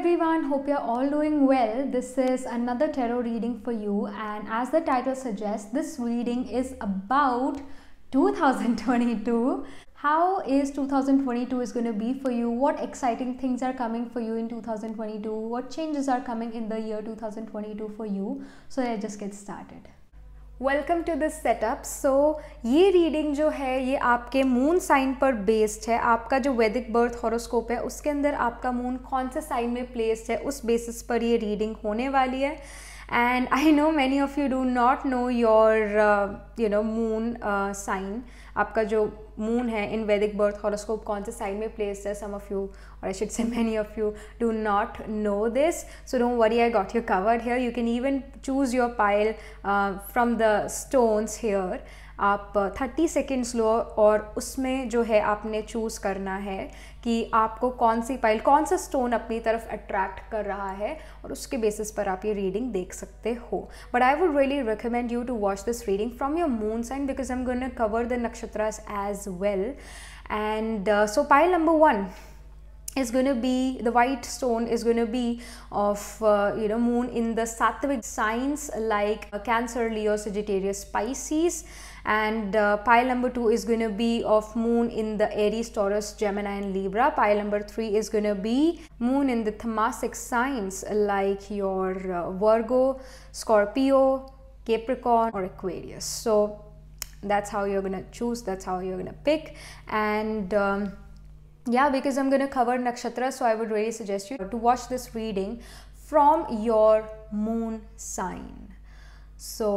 everyone, hope you're all doing well. This is another tarot reading for you, and as the title suggests, this reading is about 2022. How is 2022 is going to be for you? What exciting things are coming for you in 2022? What changes are coming in the year 2022 for you? So let's just get started. Welcome to this setup. So ये reading जो है ये आपके moon sign पर based है. आपका जो वैदिक बर्थ हॉरोस्कोप है उसके अंदर आपका मून कौन से साइन में प्लेस्ड है उस बेसिस पर ये रीडिंग होने वाली है. And I know many of you do not know your moon sign. आपका जो मून है इन वैदिक बर्थ हॉरोस्कोप कौन से साइन में प्लेस्ड है. Some of you or I should say many of you do not know this, so don't worry, I got you covered here. You can even choose your pile from the stones here. आप 30 seconds लो और उसमें जो है आपने choose करना है कि आपको कौन सी पाइल कौन सा स्टोन अपनी तरफ अट्रैक्ट कर रहा है और उसके बेसिस पर आप ये रीडिंग देख सकते हो. But I would really recommend you to watch this reading from your moon sign because I am going to cover the nakshatras as well. And so pile number 1 is going to be, the white stone is going to be of moon in the sattvic signs like Cancer, Leo, Sagittarius, Pisces. And pile number 2 is going to be of moon in the Aries, Taurus, Gemini and Libra. Pile number 3 is going to be moon in the Tamasic signs like your Virgo, Scorpio, Capricorn or Aquarius. So that's how you're going to choose, that's how you're going to pick. And yeah, because I'm going to cover nakshatra, so I would really suggest you to watch this reading from your moon sign. So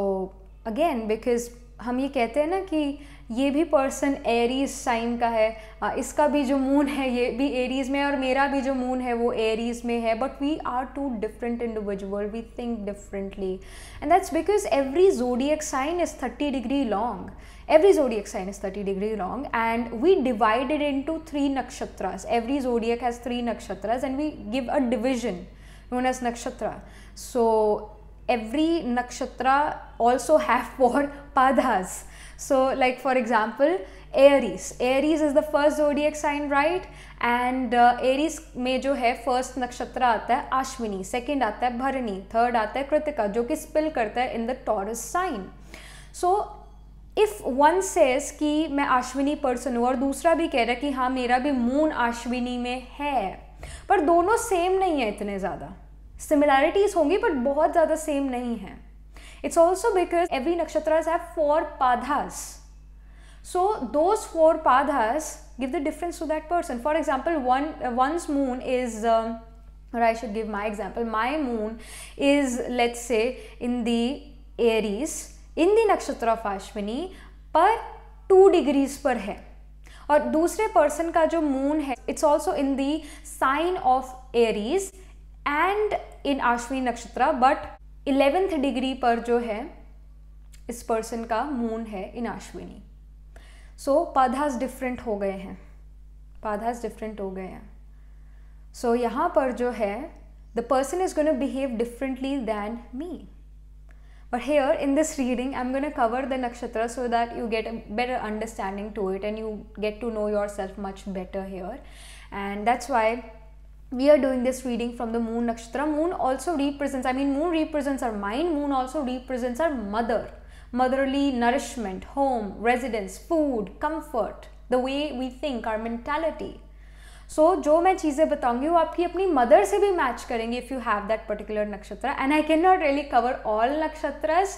again, because हम ये कहते हैं ना कि ये भी person Aries sign का है, इसका भी जो मून है ये भी एरीज में और मेरा भी जो मून है वो एरीज में है, but we are two different individual, we think differently and that's because every zodiac sign is 30 degree long. Every zodiac sign is 30 degree long and we divide it into 3 nakshatras. Every zodiac has 3 nakshatras and we give a division known as nakshatra. So every nakshatra also have 4 padhas. So like for example Aries. Aries is the first zodiac sign, right? And Aries में जो है first नक्षत्र आता है Ashwini, second आता है भरणी, third आता है कृतिका जो कि spill करता है in the Taurus sign. So if one says कि मैं अश्विनी पर्सन हूँ और दूसरा भी कह रहा है कि हाँ मेरा भी मून अश्विनी में है, पर दोनों सेम नहीं है, इतने ज़्यादा सिमिलैरिटीज़ होंगी बट बहुत ज़्यादा सेम नहीं है. It's also because every nakshatra have 4 padas. So those 4 padas give the difference to that person. For example one's moon is or I should give my example. My moon is, let's say, in the Aries इन दी नक्षत्र of Ashwini पर 2 degrees पर है और दूसरे person का जो moon है it's also in the sign of Aries and in Ashwini nakshatra but 11th degree पर जो है इस पर्सन का मून है इन अश्विनी. सो पाधास डिफरेंट हो गए हैं, पाधास डिफरेंट हो गए हैं. सो यहाँ पर जो है the person is going to behave differently than me. But here in this reading, I'm going to cover the nakshatra so that you get a better understanding to it and you get to know yourself much better here. And that's why we are doing this reading from the moon nakshatra. Moon also represents, moon represents our mind. Moon also represents our mother. Motherly nourishment, home, residence, food, comfort, the way we think, our mentality. सो जो मैं चीज़ें बताऊंगी वो आपकी अपनी mother से भी match करेंगे if you have that particular nakshatra. And I can not really cover all nakshatras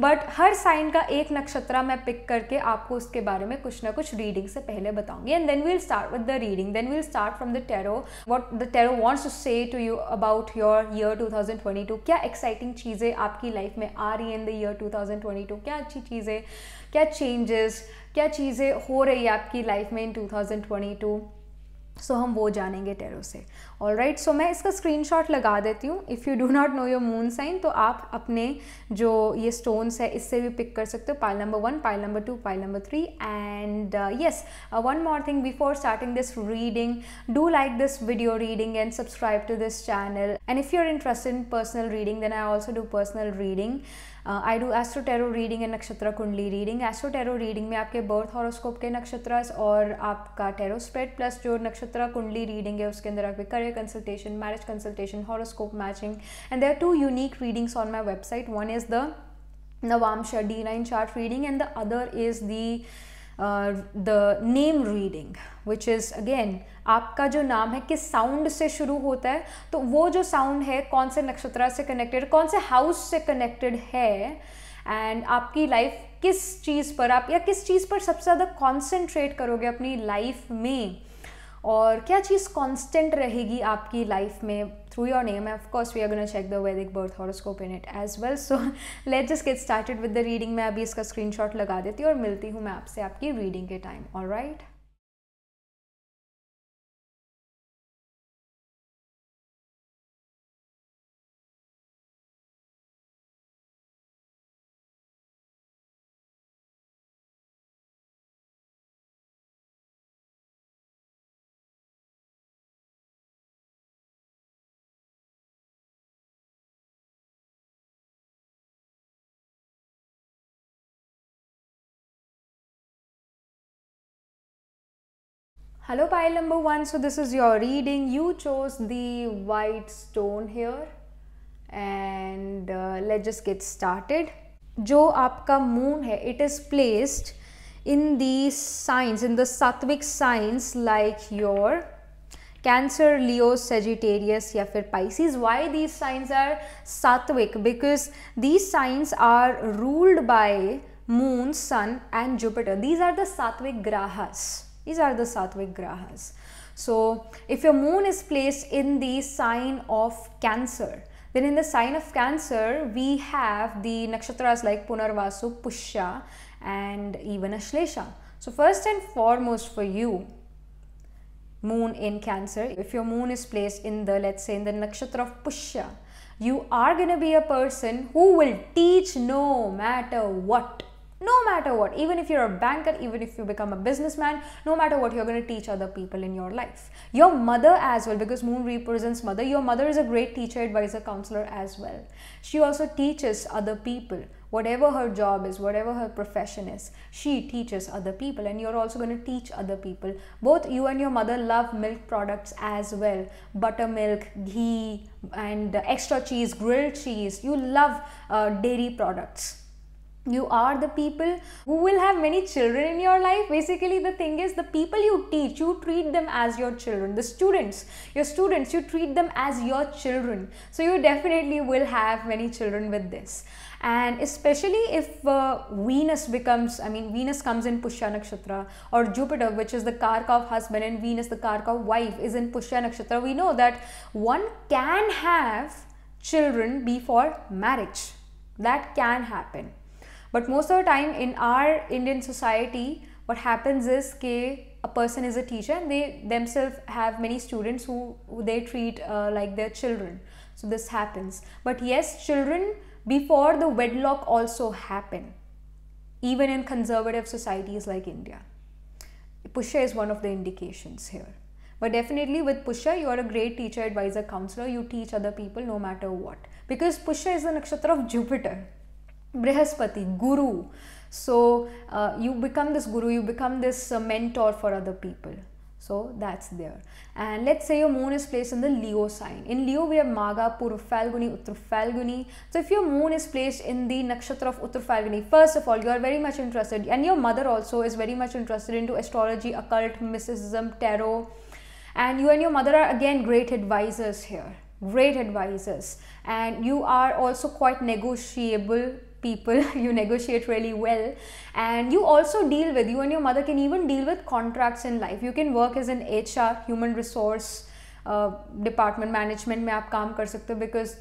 but हर साइन का एक नक्षत्र मैं पिक करके आपको उसके बारे में कुछ ना कुछ रीडिंग से पहले बताऊंगी. And then we'll start with the reading. Then we'll start from the tarot. What the tarot wants to say to you about your year 2022. क्या एक्साइटिंग चीज़ें आपकी लाइफ में आ रही है इन द ईयर 2022. क्या अच्छी चीज़ें, क्या चेंजेस, क्या चीज़ें हो रही है आपकी लाइफ में इन 2022. सो हम वो जानेंगे टैरो से. ऑल राइट, सो मैं इसका स्क्रीनशॉट लगा देती हूँ. If you do not know your moon sign तो आप अपने जो ये स्टोन्स है इससे भी पिक कर सकते हो. Pile number 1, pile number 2, pile number 3. And yes, one more thing before starting this reading, do like this video reading and subscribe to this channel. And if you are interested in personal reading then I also do personal reading. I do astro tarot reading and nakshatra kundli reading. Astro tarot reading में आपके birth horoscope के नक्षत्र और आपका tarot spread plus जो नक्षत्र kundli reading है उसके अंदर आपके preliminary consultation, marriage consultation, horoscope matching, and there are 2 unique readings on my website. One is the Navamsha D9 chart reading, and the other is the name reading, which is again आपका जो नाम है किस sound से शुरू होता है, तो वो जो साउंड है कौन से नक्षत्र से कनेक्टेड, कौन से हाउस से कनेक्टेड है, एंड आपकी लाइफ किस चीज़ पर आप या किस चीज़ पर सबसे ज़्यादा कॉन्सेंट्रेट करोगे अपनी लाइफ में, और क्या चीज़ कांस्टेंट रहेगी आपकी लाइफ में through your name. Of course we are gonna check the Vedic birth horoscope in it as well. So let's just get started with the reading. मैं अभी इसका स्क्रीनशॉट लगा देती हूँ और मिलती हूँ मैं आपसे आपकी रीडिंग के time. Alright. Hello pile number 1, so this is your reading. You chose the white stone here and let's just get started. जो आपका moon है, it is placed in the signs, in the sattvic signs like your Cancer, Leo, Sagittarius या फिर Pisces. Why these signs are sattvic? Because these signs are ruled by moon, sun and Jupiter. These are the sattvic grahas. These are the sattvic grahas. So if your moon is placed in the sign of Cancer, then in the sign of Cancer we have the nakshatras like Punarvasu, Pushya and even Ashlesha. So first and foremost for you, moon in Cancer, if your moon is placed in the, let's say in the nakshatra of Pushya, you are going to be a person who will teach no matter what. No matter what, even if you're a banker, even if you become a businessman, no matter what, you're going to teach other people in your life. Your mother as well, because moon represents mother. Your mother is a great teacher, advisor, counselor as well. She also teaches other people. Whatever her job is, whatever her profession is, she teaches other people, and you're also going to teach other people. Both you and your mother love milk products as well. Buttermilk, ghee and extra cheese, grilled cheese. You love dairy products. You are the people who will have many children in your life. Basically the thing is, the people you teach, you treat them as your children. The students, your students, you treat them as your children. So you definitely will have many children with this. And especially if Venus becomes, Venus comes in Pushya Nakshatra, or Jupiter, which is the Karka of husband, and Venus, the Karka of wife, is in Pushya Nakshatra, we know that one can have children before marriage. That can happen. But most of the time in our Indian society, what happens is that a person is a teacher and they themselves have many students who they treat like their children. So this happens. But yes, children before the wedlock also happen, even in conservative societies like India. Pushya is one of the indications here. But definitely with Pushya, you are a great teacher, advisor, counselor. You teach other people no matter what. Because Pushya is the nakshatra of Jupiter. Brihaspati, Guru. So you become this Guru, you become this mentor for other people. So that's there. And let's say your moon is placed in the Leo sign. In Leo we have Magha, Purva Phalguni, Uttar Phalguni. So if your moon is placed in the nakshatra of Uttar Phalguni, first of all, you are very much interested, and your mother also is very much interested into astrology, occult, mysticism, tarot. And you and your mother are again great advisors here. Great advisors. And you are also quite negotiable people. You negotiate really well, and you also deal with, you and your mother can even deal with contracts in life. You can work as an HR, human resource department, management में आप काम कर सकते हो, because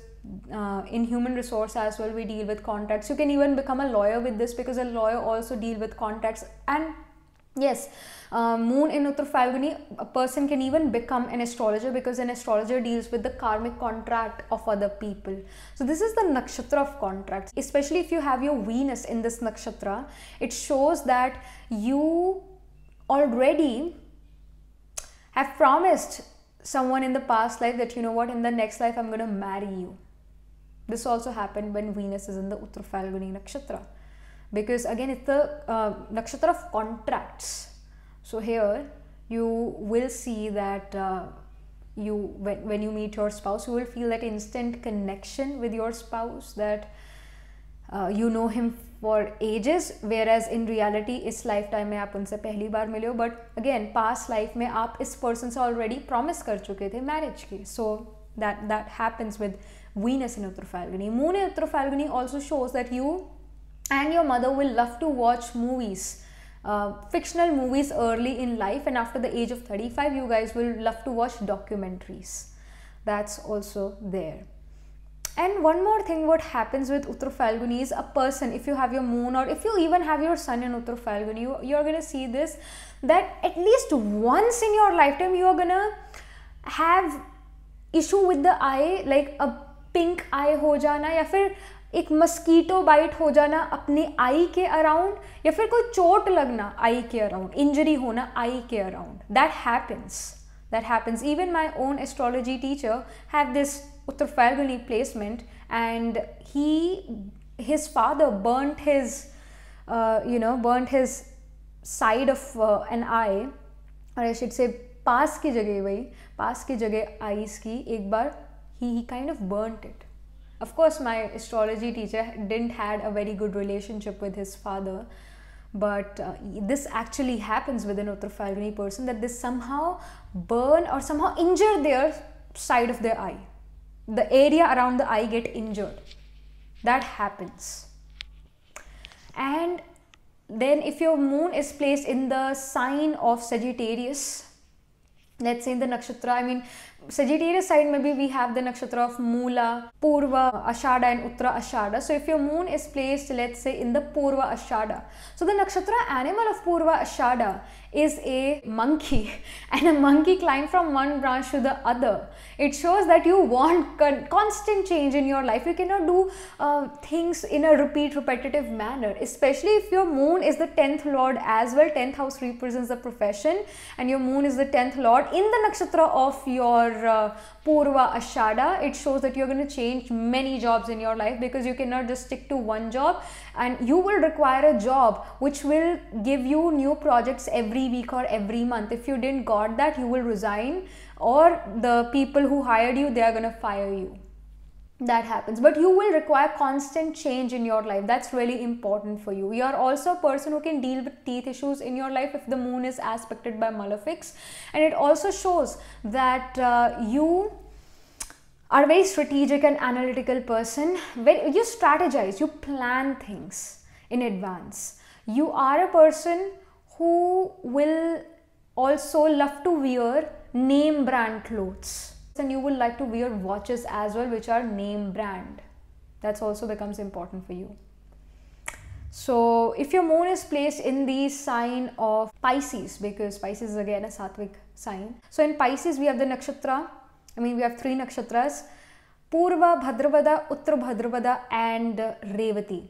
in human resource as well we deal with contracts. You can even become a lawyer with this, because a lawyer also deal with contracts. And yes, moon in Uttar Phalguni, a person can even become an astrologer, because an astrologer deals with the karmic contract of other people. So this is the nakshatra of contracts. Especially if you have your Venus in this nakshatra, it shows that you already have promised someone in the past life that, you know what, in the next life I'm going to marry you. This also happened when Venus is in the Uttar Phalguni nakshatra, because again it's the nakshatra of contracts. So here you will see that when you meet your spouse, you will feel that instant connection with your spouse, that you know him for ages, whereas in reality इस lifetime में आप उनसे पहली बार मिले हो, but again past life में आप इस person से already promise कर चुके थे marriage की. So that happens with Venus in Uttara Phalguni. Moon in Uttara Phalguni also shows that you and your mother will love to watch movies, fictional movies early in life, and after the age of 35 you guys will love to watch documentaries. That's also there. And one more thing, what happens with Uttara Phalguni is a person, if you have your moon or if you even have your sun in Uttara Phalguni, you're going to see this, that at least once in your lifetime you are going to have issue with the eye, like a pink eye हो जाना, या फिर एक mosquito bite हो जाना अपने आई के around, या फिर कोई चोट लगना आई के अराउंड, इंजरी होना आई के around. That happens. Even my own astrology teacher had this Uttara Phalguni placement, and his father burnt his side of an eye, or I should say पास की जगह eyes की एक बार he kind of burnt it. Of course my astrology teacher didn't had a very good relationship with his father, but this actually happens with an Uttara Phalguni person, that they somehow burn or somehow injure their side of their eye. The area around the eye get injured. That happens. And then if your moon is placed in the sign of Sagittarius, let's say in the nakshatra, I mean Sagittarius side maybe we have the nakshatra of Moola, Purva Ashada and Uttara Ashada. So if your moon is placed, let's say in the Purva Ashada, so the nakshatra animal of Purva Ashada is a monkey, and a monkey climbed from one branch to the other. It shows that you want constant change in your life. You cannot do things in a repetitive manner, especially if your moon is the 10th lord as well. 10th house represents the profession, and your moon is the 10th lord in the nakshatra of your Purva Ashada. It shows that you're going to change many jobs in your life, because you cannot just stick to one job, and you will require a job which will give you new projects every week or every month. If you didn't got that, you will resign, or the people who hired you, they are going to fire you. That happens, but you will require constant change in your life. That's really important for you. You are also a person who can deal with teeth issues in your life if the moon is aspected by malefics, and it also shows that you are a very strategic and analytical person. When you strategize, you plan things in advance. You are a person who will also love to wear name brand clothes, and you will like to wear watches as well which are name brand. That's also becomes important for you. So if your moon is placed in the sign of Pisces, because Pisces is again a sattvic sign, so in Pisces we have the nakshatra, we have 3 nakshatras: Purva Bhadrapada, Uttara Bhadrapada and Revati.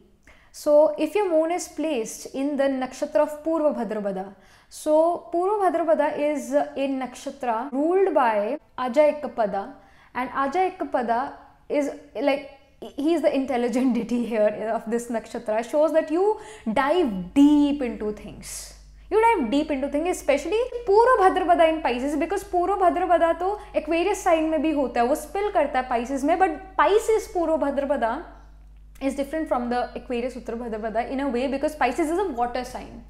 So if your moon is placed in the nakshatra of Purva Bhadrapada, so Purva Bhadrapada is a nakshatra ruled by Aja Ekkapada, and Aja Ekkapada is like, he is the intelligent deity here of this nakshatra. Shows that you dive deep into things. You dive deep into things, especially Purva Bhadrapada in Pisces, because Purva Bhadrapada to Aquarius sign में भी होता है, वो spill करता है Pisces में, but Pisces Purva Bhadrapada is different from the Aquarius Uttara Bhadrapada in a way, because Pisces is a water sign,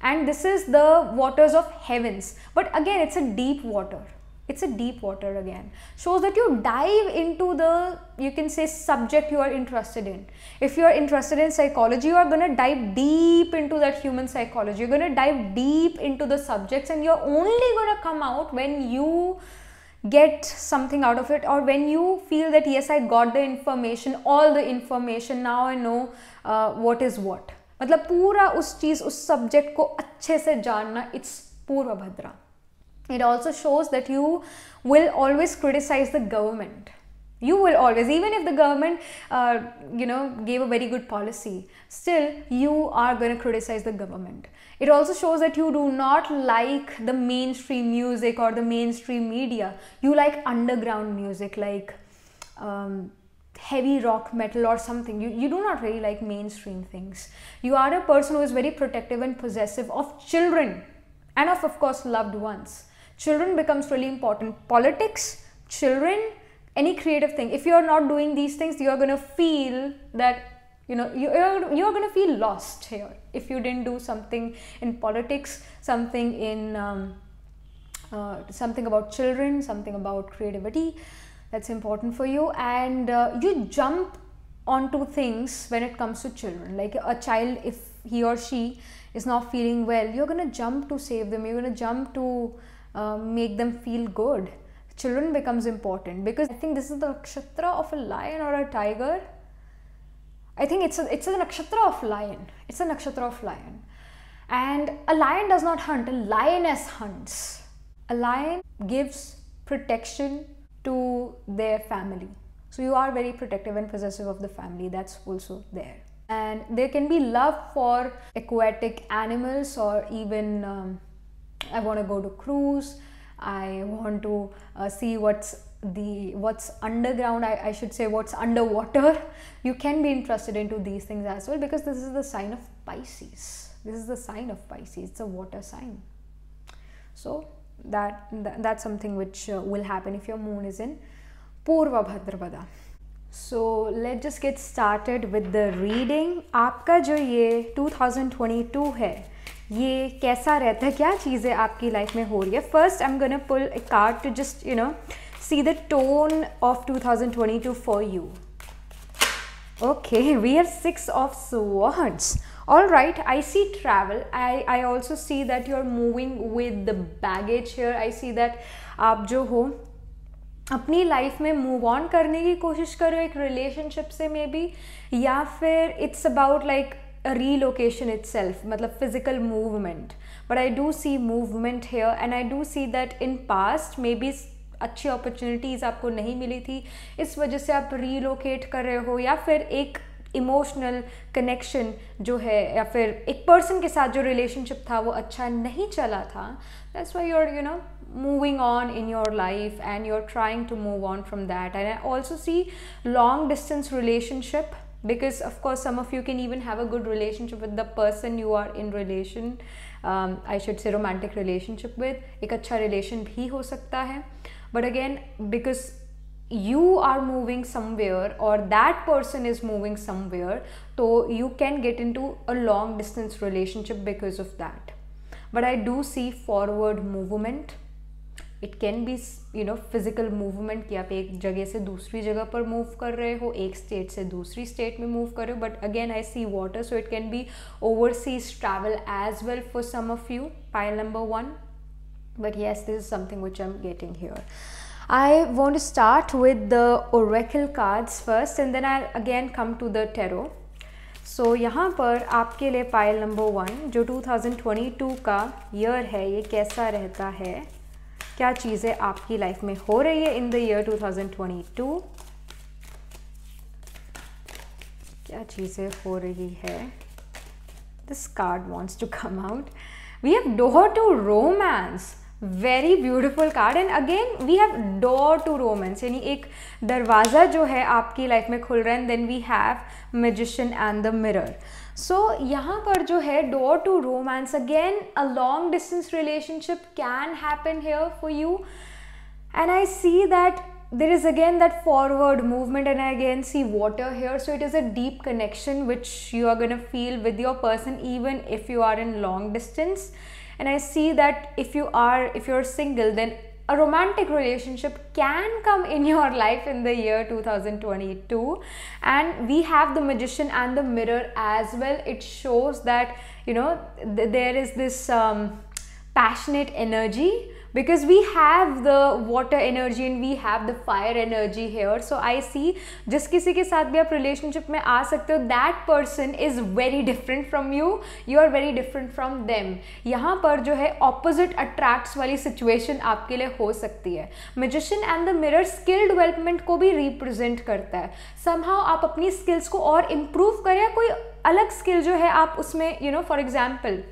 and this is the waters of heavens, but again it's a deep water. It's a deep water again. Shows that you dive into the, you can say, subject you are interested in. If you are interested in psychology, you are going to dive deep into that human psychology. You're going to dive deep into the subjects, and you're only going to come out when you get something out of it, or when you feel that yes, I got the information, all the information, now I know what is what. मतलब पूरा उस चीज, उस subject को अच्छे से जानना, it's Purva Bhadra. It also shows that you will always criticize the government. You will always, even if the government gave a very good policy, still you are going to criticize the government. It also shows that you do not like the mainstream music or the mainstream media. You like underground music, like heavy rock, metal or something. You do not really like mainstream things. You are a person who is very protective and possessive of children and of course loved ones. children becomes really important. Politics, children, any creative thing. If you're not doing these things, you're gonna feel that, you're gonna feel lost here if you didn't do something in politics, something in something about children, something about creativity that's important for you. And you jump onto things when it comes to children. Like a child, if he or she is not feeling well, you're gonna jump to save them, you're gonna jump to make them feel good. Children becomes important because I think this is the nakshatra of a lion or a tiger. I think it's a nakshatra of lion. It's a nakshatra of lion. And a lion does not hunt, a lioness hunts. A lion gives protection to their family. So you are very protective and possessive of the family. That's also there. And there can be love for aquatic animals, or even I want to go to cruise, I want to see what's underground, I should say what's underwater. You can be interested into these things as well, because this is the sign of Pisces. This is the sign of Pisces. It's a water sign. So that's something which will happen if your moon is in Purva Bhadrapada. So let's just get started with the reading. आपका जो ये 2022 है, ये कैसा रहता है, क्या चीज़ें आपकी लाइफ में हो रही है. First, I'm gonna pull a card to just see the tone of 2022 for you. Okay, we have 6 of Swords. All right, I see travel. I also see that you're moving with the baggage here. I see that आप जो हो अपनी life में move on करने की कोशिश करो एक रिलेशनशिप से, मे बी, या फिर it's about like relocation itself, मतलब physical movement. But I do see movement here, and I do see that in past maybe अच्छी opportunities आपको नहीं मिली थी, इस वजह से आप relocate कर रहे हो, या फिर एक emotional connection जो है, या फिर एक person के साथ जो relationship था वो अच्छा नहीं चला था. That's why you're moving on in your life, and you're trying to move on from that. And I also see long distance relationship, because of course some of you can even have a good relationship with the person you are in relation, I should say romantic relationship with. एक अच्छा relation भी हो सकता है. But again, because you are moving somewhere, or that person is moving somewhere, so you can get into a long distance relationship because of that. But I do see forward movement. It can be physical movement, कि आप एक जगह से दूसरी जगह पर move कर रहे हो, एक स्टेट से दूसरी स्टेट में मूव कर रहे हो. But again I see water, so it can be overseas travel as well for some of you, pile number 1. But yes, this is something which I'm getting here. I want to start with the oracle cards first, and then I'll again come to the tarot. So यहाँ पर आपके लिए pile number 1, जो 2022 का year है, ये कैसा रहता है, क्या चीज़ें आपकी लाइफ में हो रही है इन द ईयर 2022, क्या चीज़ें हो रही है. This card wants to come out. We have door to romance, very beautiful card. And again we have door to romance, यानी एक दरवाज़ा जो है आपकी लाइफ में खुल रहा है. And then we have magician and the mirror. So यहाँ पर जो है door to romance, again a long distance relationship can happen here for you. And I see that there is again that forward movement, and I again see water here. So it is a deep connection which you are going to feel with your person, even if you are in long distance. And I see that if you're single, then a romantic relationship can come in your life in the year 2022. And we have the magician and the mirror as well. It shows that there is this passionate energy, because we have the water energy and we have the fire energy here. So I see जिस किसी के साथ भी आप relationship में आ सकते हो, that person is very different from you, you are very different from them. यहाँ पर जो है opposite attracts वाली situation आपके लिए हो सकती है. Magician and the mirror skill development को भी represent करता है. Somehow आप अपनी skills को और improve करें, कोई अलग skill जो है आप उसमें for example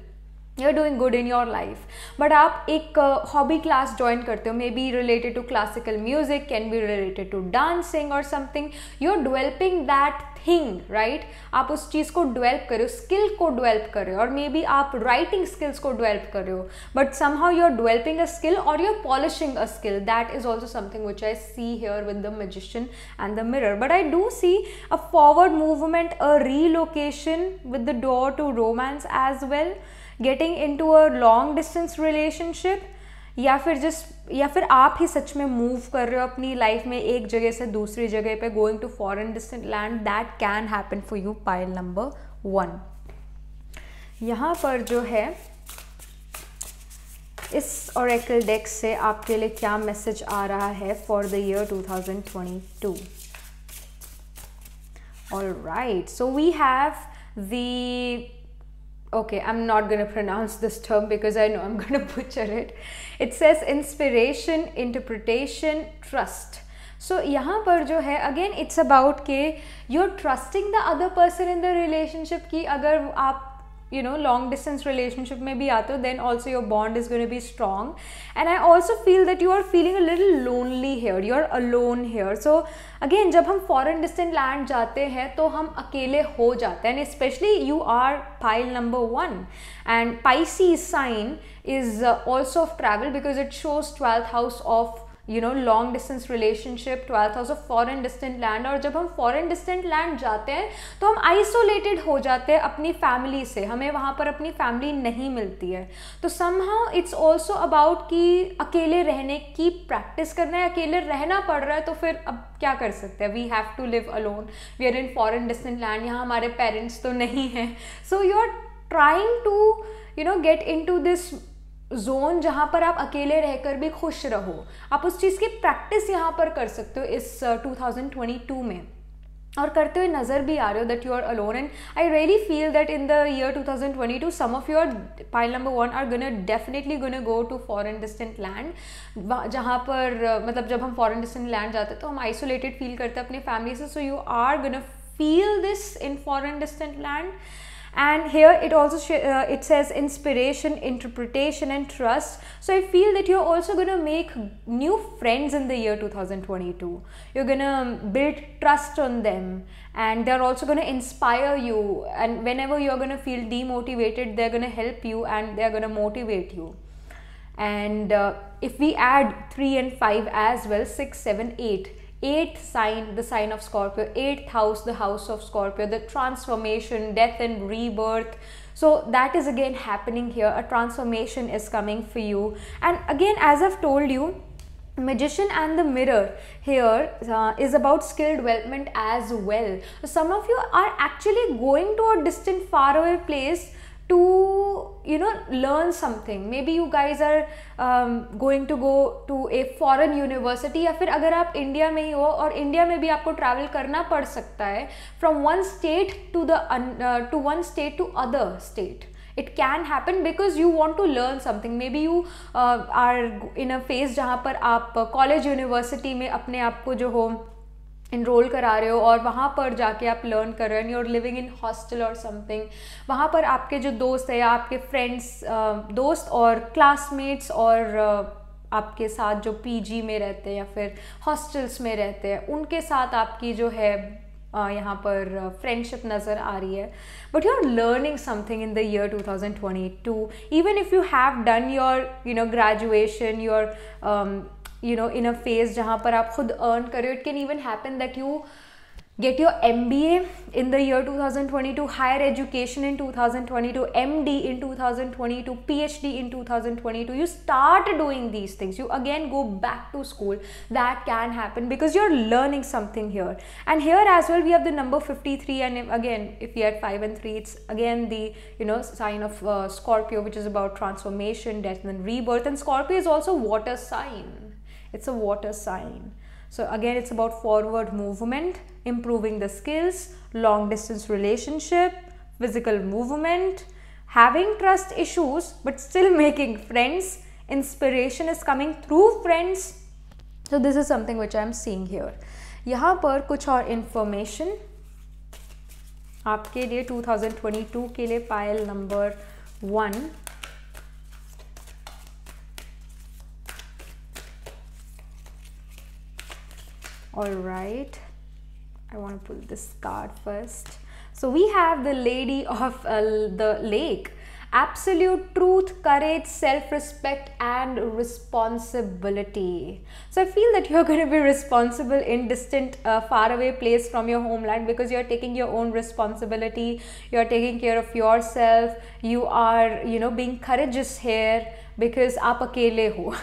you are doing good in your life, but आप एक हॉबी क्लास ज्वाइन करते हो, maybe related to classical music, can be related to dancing और something, you are developing that thing, right? आप उस चीज़ को develop कर रहे हो, स्किल को डेवलप कर रहे हो, और मे बी आप राइटिंग स्किल्स को डेवलप कर रहे हो, but somehow you are developing a skill और you are polishing a skill. That is also something which I see here with the magician and the mirror. But I do see a forward movement, a relocation with the door to romance as well, getting into a long distance relationship, या फिर आप ही सच में move कर रहे हो अपनी life में एक जगह से दूसरी जगह पे, going to foreign distant land. That can happen for you, pile number 1. यहाँ पर जो है इस ऑरेकल डेक से आपके लिए क्या मैसेज आ रहा है for the year 2022. Alright, so we have the, okay, I'm not going to pronounce this term because I know I'm going to butcher it. It says inspiration, interpretation, trust. So यहाँ पर जो है again it's about के you're trusting the other person in the relationship, कि अगर आप long distance relationship में भी आते हो, then also your bond is going to be strong. And I also feel that you are feeling a little lonely here, you're alone here. So again, जब हम foreign distant land जाते हैं तो हम अकेले हो जाते हैं, and especially you are pile number 1, and Pisces sign is also of travel because it shows 12th house of long distance relationship, 12th house of foreign distant land. और जब हम foreign distant land जाते हैं तो हम isolated हो जाते हैं अपनी family से, हमें वहाँ पर अपनी family नहीं मिलती है. तो somehow it's also about कि अकेले रहने की practice करना है, अकेले रहना पड़ रहा है तो फिर अब क्या कर सकते हैं, we have to live alone, we are in foreign distant land, यहाँ हमारे parents तो नहीं हैं. So you are trying to get into this zone जहाँ पर आप अकेले रहकर भी खुश रहो. आप उस चीज़ की प्रैक्टिस यहाँ पर कर सकते हो इस 2022 में, और करते हुए नज़र भी आ रहे हो that you are alone. And I really feel that in the year 2022 some of your pile number 1 are gonna definitely gonna go to foreign distant land, जहाँ पर मतलब जब हम फॉरेन डिस्टेंट लैंड जाते हैं तो हम आइसोलेटेड फील करते हैं अपनी फैमिली से. So you are gonna feel this in foreign distant land. And here it also it says inspiration, interpretation and trust. So I feel that you're also going to make new friends in the year 2022. You're going to build trust on them, and they're also going to inspire you, and whenever you're going to feel demotivated, they're going to help you and they're going to motivate you. And if we add 3 and 5 as well, 6, 7, 8, 8th sign, the sign of Scorpio, 8th house, the house of Scorpio, the transformation, death and rebirth. So that is again happening here. A transformation is coming for you. And again, as I've told you, magician and the mirror here is about skill development as well. So some of you are actually going to a distant faraway place to learn something. Maybe you guys are going to go to a foreign university, या फिर अगर आप India में ही हो और India में भी आपको ट्रैवल करना पड़ सकता है from one state to other state. It can happen because you want to learn something. Maybe you are in a phase जहाँ पर आप कॉलेज यूनिवर्सिटी में अपने आप को जो हो इनरोल करा रहे हो और वहाँ पर जाके आप लर्न कर रहे हो, you are living in hostel और समथिंग. वहाँ पर आपके जो दोस्त है या आपके फ्रेंड्स, दोस्त और क्लासमेट्स और आपके साथ जो पीजी में रहते हैं या फिर हॉस्टल्स में रहते हैं, उनके साथ आपकी जो है यहाँ पर फ्रेंडशिप नज़र आ रही है. But you are learning something in the year 2022. Even if you have done your graduation, your in a phase जहाँ पर आप खुद earn कर रहे हो, it can even happen that you get your MBA in the year 2022, higher education in 2022, MD in 2022, PhD in 2022. You start doing these things. You again go back to school. That can happen because you're learning something here. And here as well, we have the number 53. And again, if we add 5 and 3, it's again the sign of Scorpio, which is about transformation, death and rebirth. And Scorpio is also water sign. It's a water sign. So again, it's about forward movement, improving the skills, long distance relationship, physical movement, having trust issues, but still making friends. Inspiration is coming through friends. So this is something which I'm seeing here. यहाँ पर कुछ और information आपके लिए 2022 के लिए pile number 1. All right, I want to pull this card first. So we have the Lady of the Lake. Absolute truth, courage, self-respect and responsibility. So I feel that you're going to be responsible in distant faraway place from your homeland, because you're taking your own responsibility, you're taking care of yourself, you are, you know, being courageous here because aap akele ho.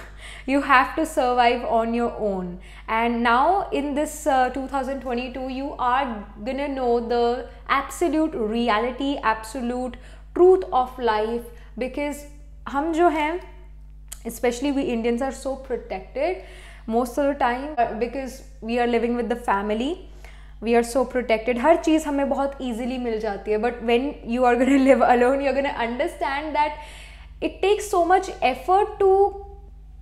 You have to survive on your own. And now in this 2022 you are gonna know the absolute reality, absolute truth of life, because हम जो हैं, especially we Indians, are so protected most of the time because we are living with the family. We are so protected. हर चीज़ हमें बहुत easily मिल जाती है. But when you are gonna live alone, you're gonna understand that it takes so much effort to,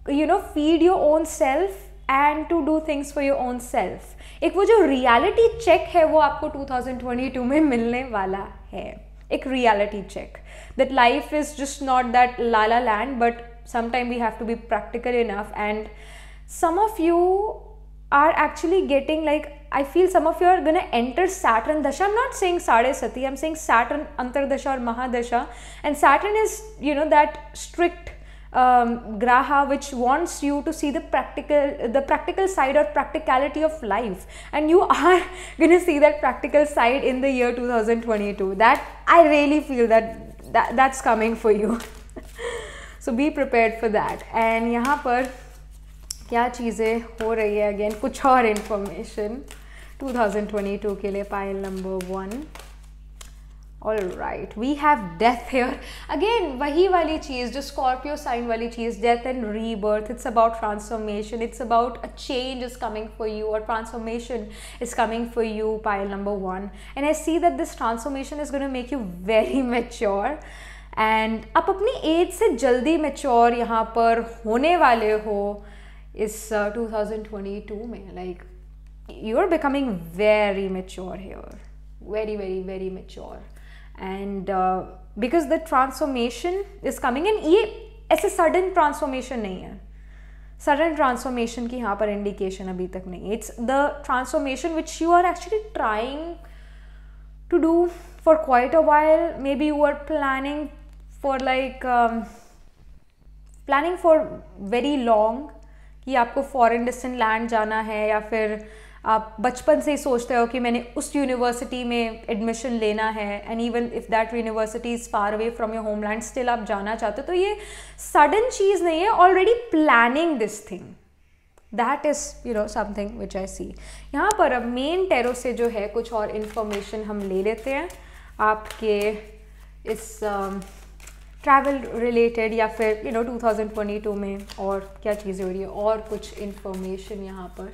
you know, feed your own self and to do things for your own self. एक वो जो reality check है वो आपको 2022 में मिलने वाला है. एक reality check that life is just not that la la land, but sometimes we have to be practical enough. And some of you are actually getting, like, I feel some of you are gonna enter Saturn Dasha. I'm not saying Sade Sati, I'm saying Saturn Antardasha or Mahadasha. And Saturn is, you know, that strict graha which wants you to see the practical side or practicality of life, and you are going to see that practical side in the year 2022. That I really feel that's coming for you. So be prepared for that. And यहाँ पर क्या चीज़ें हो रही है, again कुछ और information 2022 के लिए pile number 1. Alright, we have death here. Again, वही वाली चीज़ जो Scorpio sign वाली चीज़, death and rebirth. It's about transformation. It's about a change is coming for you, or transformation is coming for you, pile number 1. And I see that this transformation is going to make you very mature. And आप अपनी age से जल्दी mature यहाँ पर होने वाले हो इस 2022 में. Like, you're becoming very mature here. Very, very, very mature. And because the transformation is coming, and ये ऐसे sudden transformation नहीं है. Sudden transformation की यहाँ पर indication अभी तक नहीं. It's the transformation which you are actually trying to do for quite a while. Maybe you are planning for like planning for very long कि आपको foreign distant land जाना है, या फिर आप बचपन से ही सोचते हो कि मैंने उस यूनिवर्सिटी में एडमिशन लेना है, and even if that university is far away from your homeland, still आप जाना चाहते हो. तो ये सडन चीज़ नहीं है, already planning this thing. That is, you know, something which I see. यहाँ पर अब मेन टेरो से जो है कुछ और इन्फॉर्मेशन हम ले लेते हैं आपके इस ट्रैवल रिलेटेड, या फिर यू नो 2022 में और क्या चीज़ें हो रही है, और कुछ इन्फॉर्मेशन यहाँ पर.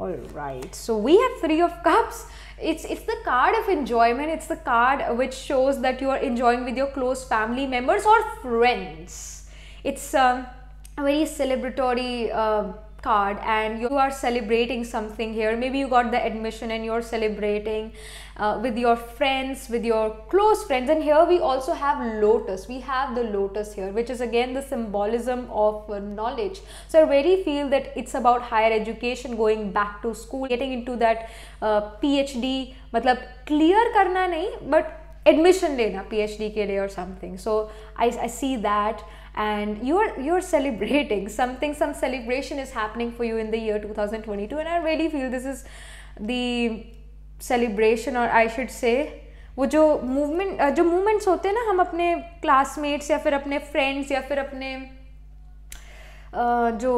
All right, so we have 3 of Cups. It's the card of enjoyment. It's the card which shows that you are enjoying with your close family members or friends. It's a very celebratory card, and you are celebrating something here. Maybe you got the admission and you're celebrating with your friends, with your close friends. And here we also have lotus. We have the lotus here, which is again the symbolism of knowledge. So I really feel that it's about higher education, going back to school, getting into that PhD. मतलब clear करना नहीं, but admission लेना PhD के लिए or something. So I see that. And you're celebrating something. Some celebration is happening for you in the year 2022, and I really feel this is the celebration, or I should say वो जो movements होते हैं ना, हम अपने classmates या फिर अपने friends या फिर अपने जो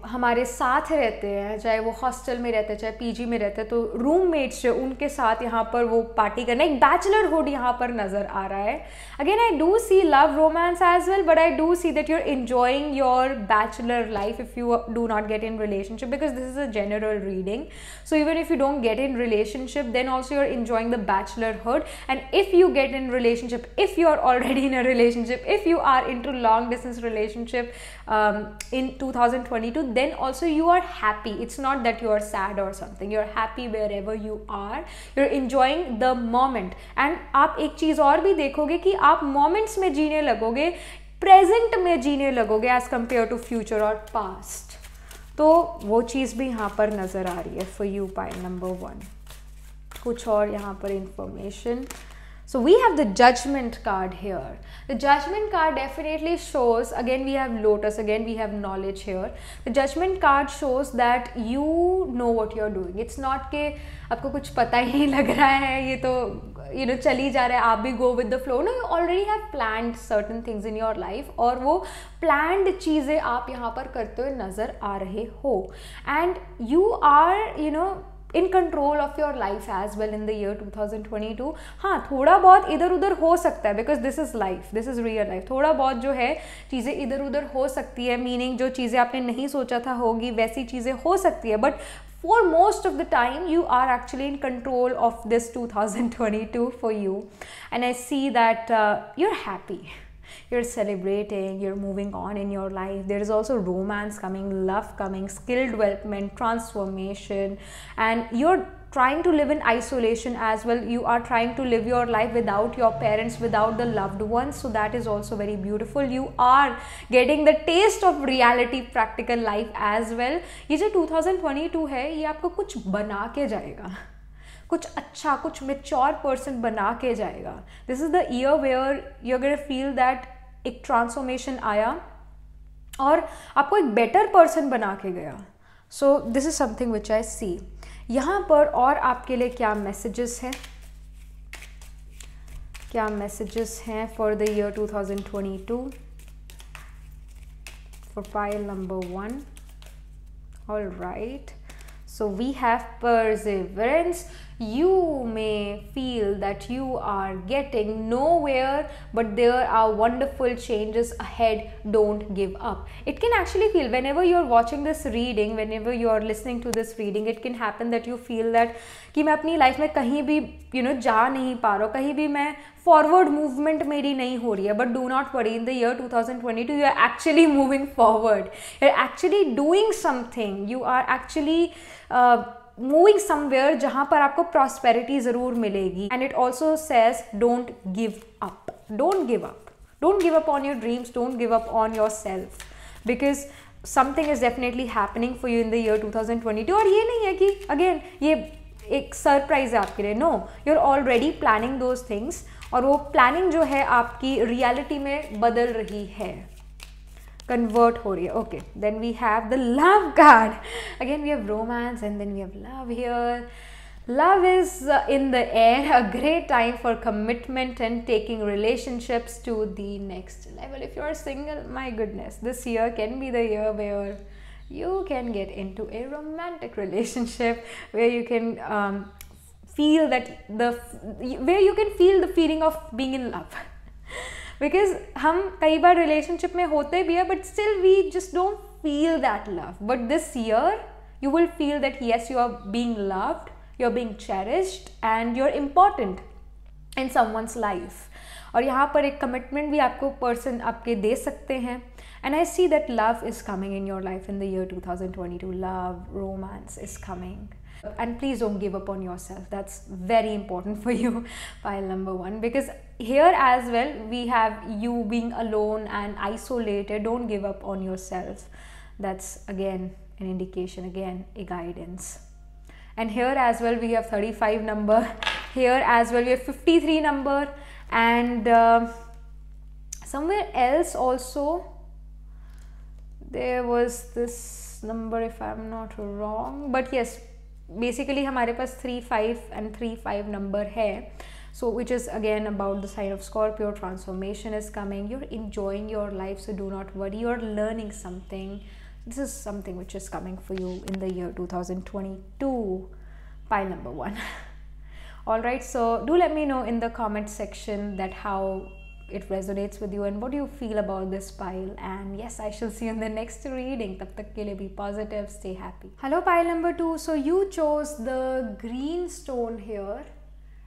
हमारे साथ रहते हैं, चाहे वो हॉस्टल में रहते हैं चाहे पीजी में रहते हैं, तो रूममेट्स जो उनके साथ यहाँ पर वो पार्टी करना, एक बैचलरहुड यहाँ पर नज़र आ रहा है. Again I do see love romance as well, but I do see that you are enjoying your bachelor life if you do not get in relationship, because this is a general reading. So even if you don't get in relationship, then also you are enjoying the bachelorhood. And if you get in relationship, if you are already in a relationship, if you are into long distance relationship in 2022, then also you are happy. It's not that you are sad or something. You're happy wherever you are. You're enjoying the moment. And आप एक चीज़ और भी देखोगे कि आप moments में जीने लगोगे, present में जीने लगोगे as compared to future or past. तो वो चीज़ भी यहाँ पर नज़र आ रही है फॉर यू पाइल नंबर 1. कुछ और यहाँ पर information. So we have the judgment card here. The judgment card definitely shows, again we have lotus, again we have knowledge here. The judgment card shows that you know what you're doing. It's not कि आपको कुछ पता ही नहीं लग रहा है, ये तो चली जा रहा है, आप भी go with the flow. No, you already have planned certain things in your life और वो planned चीज़ें आप यहाँ पर करते हुए नज़र आ रहे हो. And you are in control of your life as well in the year 2022. हाँ, थोड़ा बहुत इधर उधर हो सकता है because this is life, this is real life. थोड़ा बहुत जो है चीज़ें इधर उधर हो सकती है, मीनिंग जो चीज़ें आपने नहीं सोचा था होगी वैसी चीज़ें हो सकती है, but for most of the time you are actually in control of this 2022 for you. And I see that you're happy, you're celebrating, you're moving on in your life. There is also romance coming, love coming, skill development, transformation, and you're trying to live in isolation as well. You are trying to live your life without your parents, without the loved ones, so that is also very beautiful. You are getting the taste of reality, practical life as well. ये जो 2022 है ये आपको कुछ बना के जाएगा, कुछ अच्छा, कुछ मेच्योर पर्सन बना के जाएगा. This is the year where you gonna feel that एक ट्रांसफॉर्मेशन आया और आपको एक बेटर पर्सन बना के गया. So this is something which I see. यहाँ पर और आपके लिए क्या मैसेजेस हैं, क्या मैसेजेस हैं for the year 2022 for pile number 1. All right. So we have perseverance. You may feel that you are getting nowhere, but there are wonderful changes ahead. Don't give up. It can actually feel, whenever you are watching this reading, whenever you are listening to this reading, it can happen that you feel that कि मैं अपनी life में कहीं भी जा नहीं पा रहा हूँ, कहीं भी मैं फॉरवर्ड मूवमेंट मेरी नहीं हो रही है. But do not worry, in the year 2022 you are actually moving forward, you are actually doing something, you are actually moving somewhere जहाँ पर आपको प्रॉस्पेरिटी ज़रूर मिलेगी. And it also says don't give up, don't give up, don't give up on your dreams, don't give up on your self, because something is definitely happening for you in the year 2022. और ये नहीं है कि again ये एक surprise है आपके लिए. No, you are already planning those things और वो प्लानिंग जो है आपकी रियलिटी में बदल रही है, कन्वर्ट हो रही है. Okay, then we have the love card. Again we have romance and then we have love here. Love is in the air, a great time for commitment and taking relationships to the next level. If you are single, my goodness, this year can be the year where you can get into a romantic relationship where you can feel that where you can feel the feeling of being in love. Because हम कई बार relationship में होते भी है, but still we just don't feel that love. But this year you will feel that yes, you are being loved, you're being cherished and you're important in someone's life. और यहाँ पर एक commitment भी आपको person आपके दे सकते हैं. And I see that love is coming in your life in the year 2022. Love, romance is coming. And please don't give up on yourself. That's very important for you, pile number 1. Because here as well, we have you being alone and isolated. Don't give up on yourself. That's again an indication, again a guidance. And here as well we have 35 number, here as well we have 53 number, and somewhere else also there was this number if I'm not wrong, but yes, basically हमारे पास 3-5 and 3-5 number है. So which is again about the sign of Scorpio. Transformation is coming, you're enjoying your life, so do not worry, you're learning something. This is something which is coming for you in the year 2022, pile number 1. All right, so do let me know in the comment section that how it resonates with you and what do you feel about this pile. And yes, I shall see you in the next reading. Tab tak ke liye be positive, stay happy. Hello pile number 2. So you chose the green stone here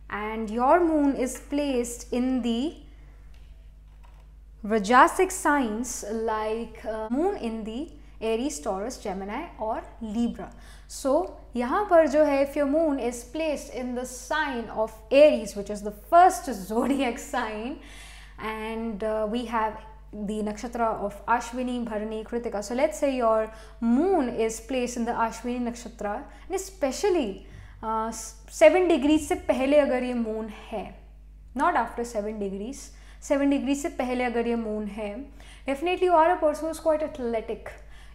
and your moon is placed in the Rajasic signs like moon in the Aries, Taurus, Gemini और Libra. So यहाँ पर जो है if your moon is placed in the sign of Aries, which is the first zodiac sign, and we have the nakshatra of Ashwini, Bharani, Kritika. So let's say your moon is placed in the Ashwini nakshatra, and especially 7 degrees से पहले अगर ये moon है, not after 7 degrees, 7 degrees से पहले अगर ये moon है, definitely you are a person who is quite athletic.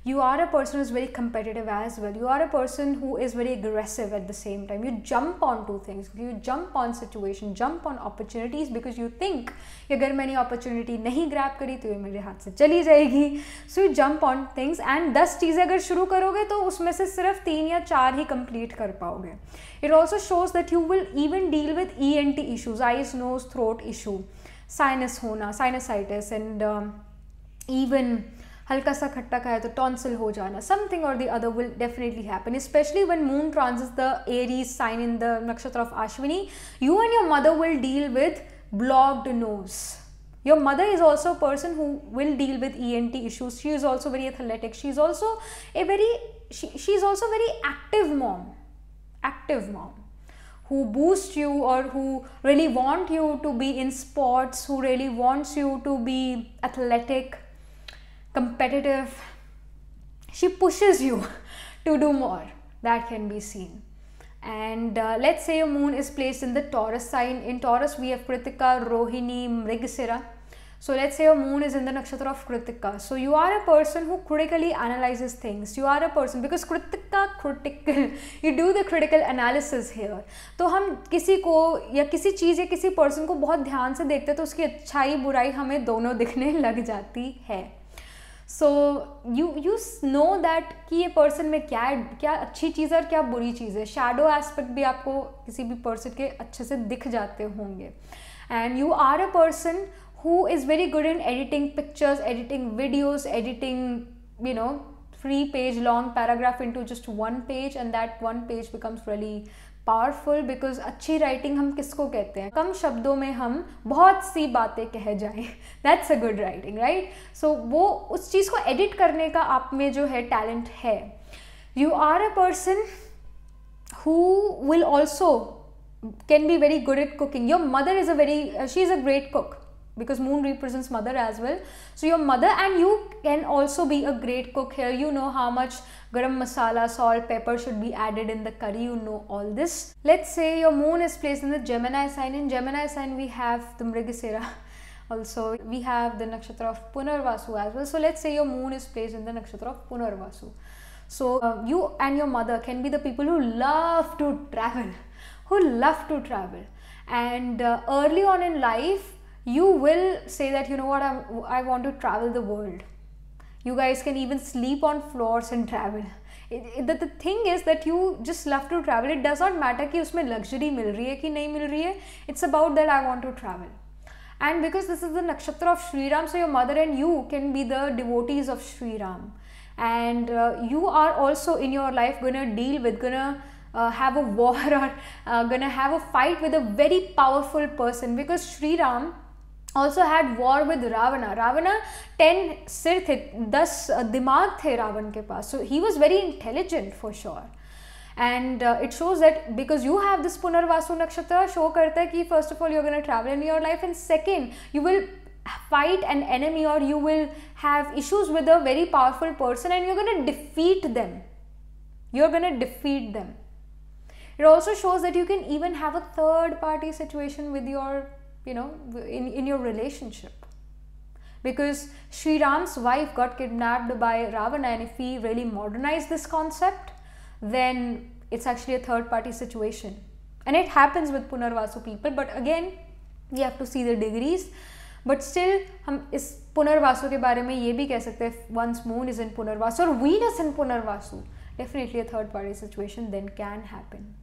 You are a person who is very competitive as well. You are a person who is very aggressive at the same time. You jump onto things, you jump on situations, jump on opportunities because you think कि अगर मैंने opportunity नहीं grab करी तो ये मेरे हाथ से चली जाएगी. So you jump on things and 10 चीज़ें अगर शुरू करोगे तो उसमें से सिर्फ 3 या 4 ही complete कर पाओगे. It also shows that you will even deal with ENT issues, eyes, nose, throat issue, sinus होना, sinusitis, and even हल्का सा खट्टा खाया तो टॉन्सिल हो जाना, समथिंग और the other will definitely happen, specially when moon transits the Aries sign in the nakshatra of Ashwini. You and your mother will deal with blocked nose. Your mother is also a person who will deal with ENT issues. She is also very athletic. She is also very active mom who boosts you or who really want you to be in sports, who really wants you to be athletic, competitive. She pushes you to do more. That can be seen. And let's say your moon is placed in the Taurus sign. In Taurus we have Kritika, Rohini, Mrigasira. So let's say your moon is in the nakshatra of Kritika. So you are a person who critically analyzes things. You are a person, because critical, you do the critical analysis here. तो हम किसी को या किसी चीज़ या किसी person को बहुत ध्यान से देखते हैं तो उसकी अच्छाई बुराई हमें दोनों दिखने लग जाती है. So you know that कि ये person में क्या अच्छी चीज़ है और क्या बुरी चीज़ है. Shadow aspect भी आपको किसी भी person के अच्छे से दिख जाते होंगे. And you are a person who is very good in editing pictures, editing videos, editing, 3-page long paragraph into just 1 page, and that 1 page becomes really powerful because अच्छी writing हम किसको कहते हैं? कम शब्दों में हम बहुत सी बातें कह जाएं. That's a good writing, right? So वो उस चीज़ को edit करने का आप में जो है talent है. You are a person who will also can be very good at cooking. Your mother is she is a great cook, because moon represents mother as well. So your mother and you can also be a great cook here. You know how much garam masala, salt, pepper should be added in the curry. You know all this. Let's say your moon is placed in the Gemini sign. In Gemini sign we have the Mrigasira. Also we have the nakshatra of Punarvasu as well. So let's say your moon is placed in the nakshatra of Punarvasu. So you and your mother can be the people who love to travel. And early on in life you will say that, you know what, I want to travel the world. You guys can even sleep on floors and travel. The thing is that you just love to travel. It does not matter कि उसमें luxury मिल रही है कि नहीं मिल रही है. It's about that I want to travel. And because this is the nakshatra of Shri Ram, so your mother and you can be the devotees of Shri Ram. And you are also in your life gonna have a war or gonna have a fight with a very powerful person, because Shri Ram also had war with Ravana. Ravana 10 सिर थे, 10 दिमाग थे रावण के पास. So he was very intelligent for sure. And it shows that because you have this Punarvasu nakshatra, show करता है कि first of all you're going to travel in your life, and second you will fight an enemy or you will have issues with a very powerful person and you're going to defeat them. It also shows that you can even have a third party situation with your, in your relationship, because Shri Ram's wife got kidnapped by Ravana, and if we really modernize this concept, then it's actually a third party situation. And it happens with Punarvasu people, but again we have to see the degrees. But still हम इस पुनर्वासु के बारे में ये भी कह सकते हैं, once moon is in Punarvasu or Venus in Punarvasu, definitely a third party situation then can happen.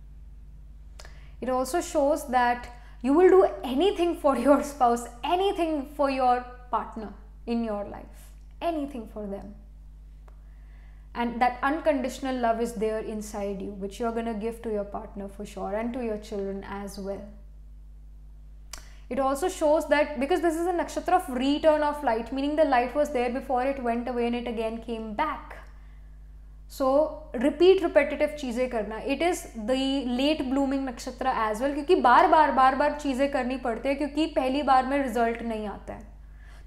It also shows that you will do anything for your spouse, anything for your partner in your life, anything for them. And that unconditional love is there inside you, which you're going to give to your partner for sure, and to your children as well. It also shows that because this is a nakshatra of return of light, meaning the light was there before it went away and it again came back. So repetitive चीज़ें करना. It is the late blooming nakshatra as well, क्योंकि बार बार चीज़ें करनी पड़ती है, क्योंकि पहली बार में result नहीं आता है.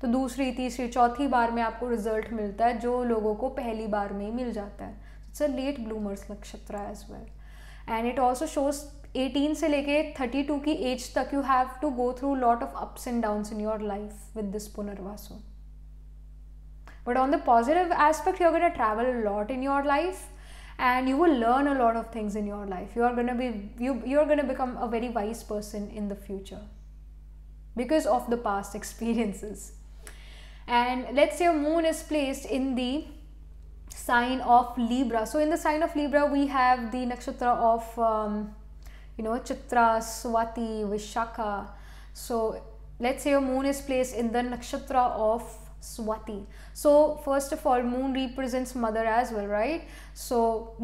तो दूसरी, तीसरी, चौथी बार में आपको रिजल्ट मिलता है, जो लोगों को पहली बार में ही मिल जाता है. It's a late bloomers nakshatra as well. And it also shows 18 से लेके 32 की एज तक you have to go through lot of ups and downs in your life with this Punarvasu. But on the positive aspect you are gonna travel a lot in your life and you will learn a lot of things in your life. You are going to become a very wise person in the future because of the past experiences. And let's say your moon is placed in the sign of Libra. So in the sign of Libra we have the nakshatra of Chitra, Swati, Vishakha. So let's say your moon is placed in the nakshatra of Swati. So first of all, moon represents mother as well, right? So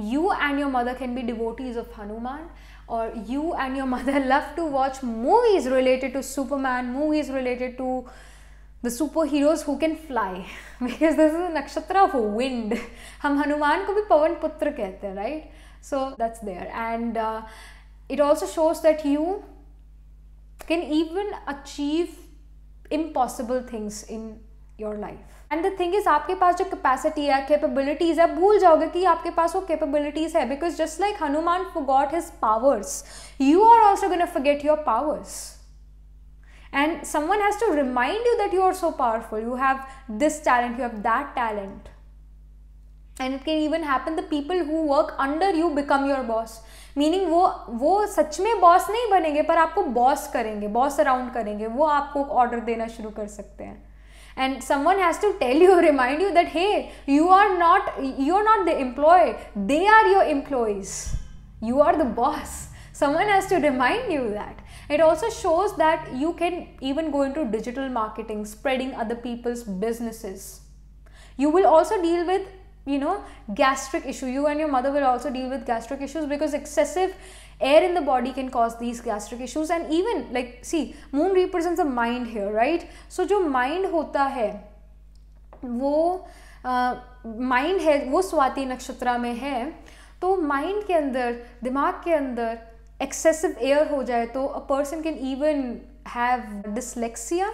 you and your mother can be devotees of Hanuman, or you and your mother love to watch movies related to Superman, movies related to the superheroes who can fly because this is a nakshatra of wind. हम हनुमान को भी पवन पुत्र कहते हैं, right? So that's there. And it also shows that you can even achieve impossible things in your life. And the thing is, आपके पास जो capacity है, capabilities है, भूल जाओगे कि आपके पास वो capabilities है, because just like Hanuman forgot his powers, you are also going to forget your powers. And someone has to remind you that you are so powerful, you have this talent, you have that talent. And it can even happen the people who work under you become your boss. Meaning वो सच में boss नहीं बनेंगे, पर आपको boss करेंगे, boss around करेंगे, वो आपको ऑर्डर देना शुरू कर सकते हैं. And someone has to tell you, remind you that hey, you are not the employee, they are your employees, you are the boss. Someone has to remind you that. It also shows that you can even go into digital marketing, spreading other people's businesses. You will also deal with gastric issue. You and your mother will also deal with gastric issues because excessive air in the body can cause these gastric issues. And even like, see, moon represents a mind here, right? So जो mind होता है वो mind है, वो स्वाति नक्षत्र में है. तो mind के अंदर, दिमाग के अंदर excessive air हो जाए तो a person can even have dyslexia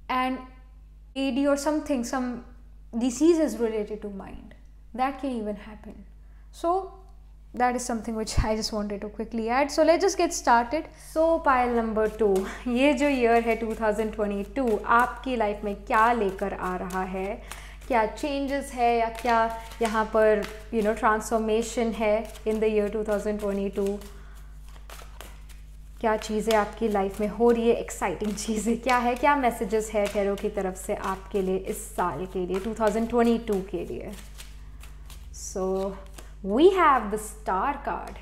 and AD or something, some diseases related to mind. That can even happen. So that is something which I just wanted to quickly add. So let's just get started. So pile number 2, ये जो year है 2022 आपकी life में क्या लेकर आ रहा है, क्या changes है या क्या यहाँ पर transformation है in the year 2022. क्या चीज़ें आपकी लाइफ में हो रही है, एक्साइटिंग चीज़ें क्या है, क्या मैसेजेस है टैरो की तरफ से आपके लिए इस साल के लिए 2022 के लिए. So we have the star card.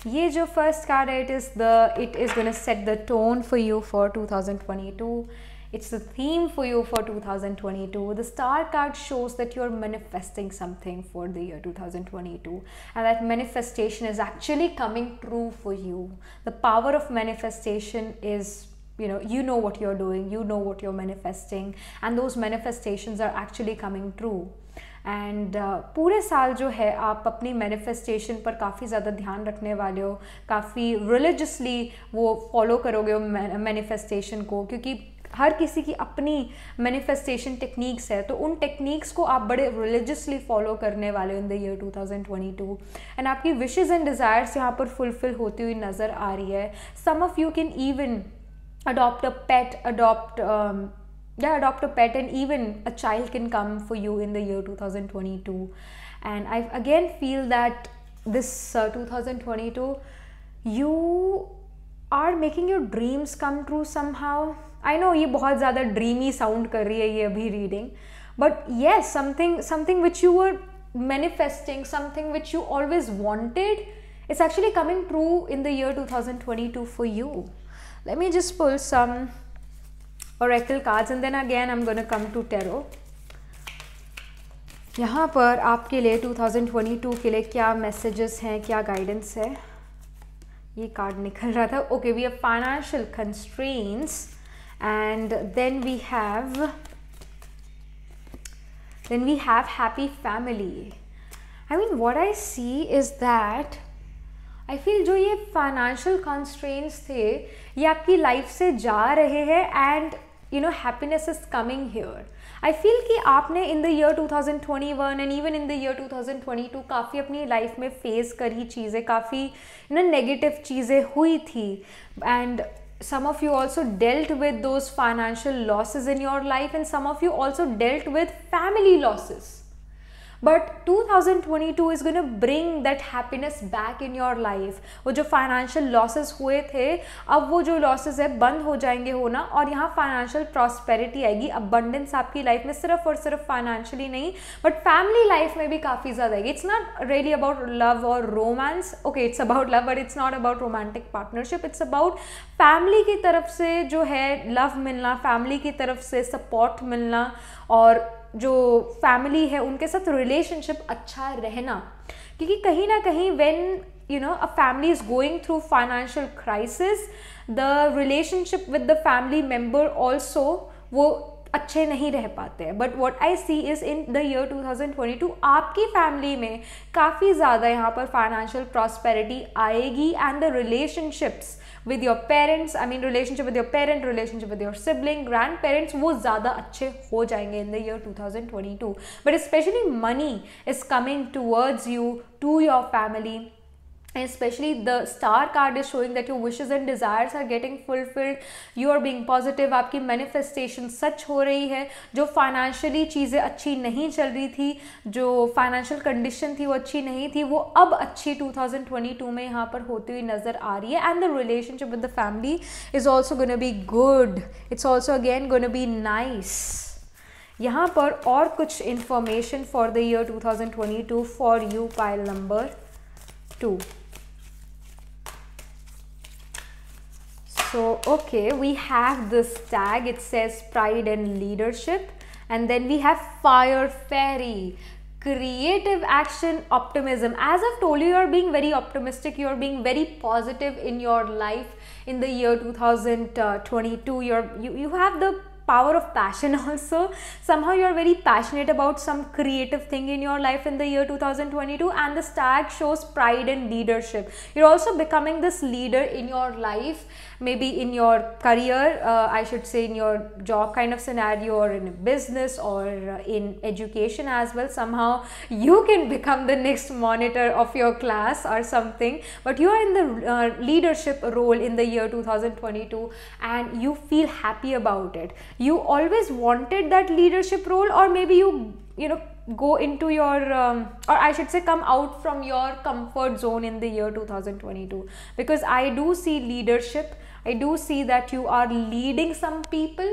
ये जो first card है, it is going to set the tone for you for 2022. It's the theme for you for 2022. The star card shows that you're manifesting something for the year 2022, and that manifestation is actually coming true for you. The power of manifestation is, you know what you're doing, you know what you're manifesting, and those manifestations are actually coming true. And पूरे साल जो है आप अपनी manifestation पर काफ़ी ज़्यादा ध्यान रखने वाले हो, काफ़ी रिलीजियसली वो फॉलो करोगे मैनिफेस्टेशन को, क्योंकि हर किसी की अपनी मैनिफेस्टेशन टेक्निक्स है, तो उन टेक्निक्स को आप बड़े रिलीजियसली फॉलो करने वाले हो इन द ईयर 2022. एंड आपकी विशेज़ एंड डिज़ायर्स यहाँ पर फुलफिल होती हुई नज़र आ रही है. Some of you can even adopt a pet, adopt a pet, and even a child can come for you in the year 2022. And I again feel that this 2022 you are making your dreams come true somehow. I know ये बहुत ज़्यादा dreamy sound कर रही है ये अभी reading, but yes, something which you were manifesting, something which you always wanted, it's actually coming true in the year 2022 for you. Let me just pull some oracle cards and then again I'm going to come to tarot. यहाँ पर आपके लिए 2022 के लिए क्या messages हैं, क्या guidance है, ये कार्ड निकल रहा था. Okay, we have financial constraints and then we have happy family. I mean, what I see is that I feel जो ये फाइनेंशियल कंस्ट्रेंट्स थे ये आपकी लाइफ से जा रहे हैं, and happiness is coming here. I feel कि आपने इन the year 2021 and even in the year 2022 काफ़ी अपनी लाइफ में फेस करी चीज़ें, काफ़ी नेगेटिव चीज़ें हुई थी, and some of you also dealt with those financial losses in your life, and some of you also dealt with family losses. But 2022 is going to bring that happiness back in your life. वो जो financial losses हुए थे, अब वो जो losses है बंद हो जाएंगे होना, और यहाँ financial prosperity आएगी, abundance आपकी life में सिर्फ और सिर्फ financially नहीं, but family life में भी काफ़ी ज़्यादा आएगी. It's not really about love or romance. Okay, it's about love, but it's not about romantic partnership. It's about family की तरफ से जो है love मिलना, family की तरफ से support मिलना, और जो फैमिली है उनके साथ रिलेशनशिप अच्छा रहना. क्योंकि कहीं ना कहीं when a family is going through financial crisis, the relationship with the family member also वो अच्छे नहीं रह पाते हैं. But what I see is in the year 2022 आपकी फैमिली में काफ़ी ज़्यादा यहाँ पर फाइनेंशियल प्रॉस्पेरिटी आएगी, and the relationships with your parents, I mean relationship with your parent, relationship with your sibling, grandparents, वो ज़्यादा अच्छे हो जाएंगे in the year 2022. But especially money is coming towards you, to your family. And especially the star card is showing that your wishes and desires are getting fulfilled. You are being positive. आपकी manifestation सच हो रही है. जो financially चीज़ें अच्छी नहीं चल रही थी, जो financial condition थी वो अच्छी नहीं थी, वो अब अच्छी 2022 में यहाँ पर होती हुई नज़र आ रही है. And the relationship with the family is also going to be good. It's also again going to be nice. यहाँ पर और कुछ information for the year 2022 for you, pile number 2. So, okay, we have this tag, it says pride and leadership, and then we have fire fairy, creative action, optimism. As I've told you, you're being very optimistic, you're being very positive in your life in the year 2022. You have the power of passion also. Somehow you're very passionate about some creative thing in your life in the year 2022, and the tag shows pride and leadership. You're also becoming this leader in your life, maybe in your career, I should say in your job kind of scenario, or in a business, or in education as well. Somehow you can become the next monitor of your class or something, but you are in the leadership role in the year 2022, and you feel happy about it. You always wanted that leadership role, or maybe you know go into your or I should say come out from your comfort zone in the year 2022, because I do see leadership. I do see that you are leading some people.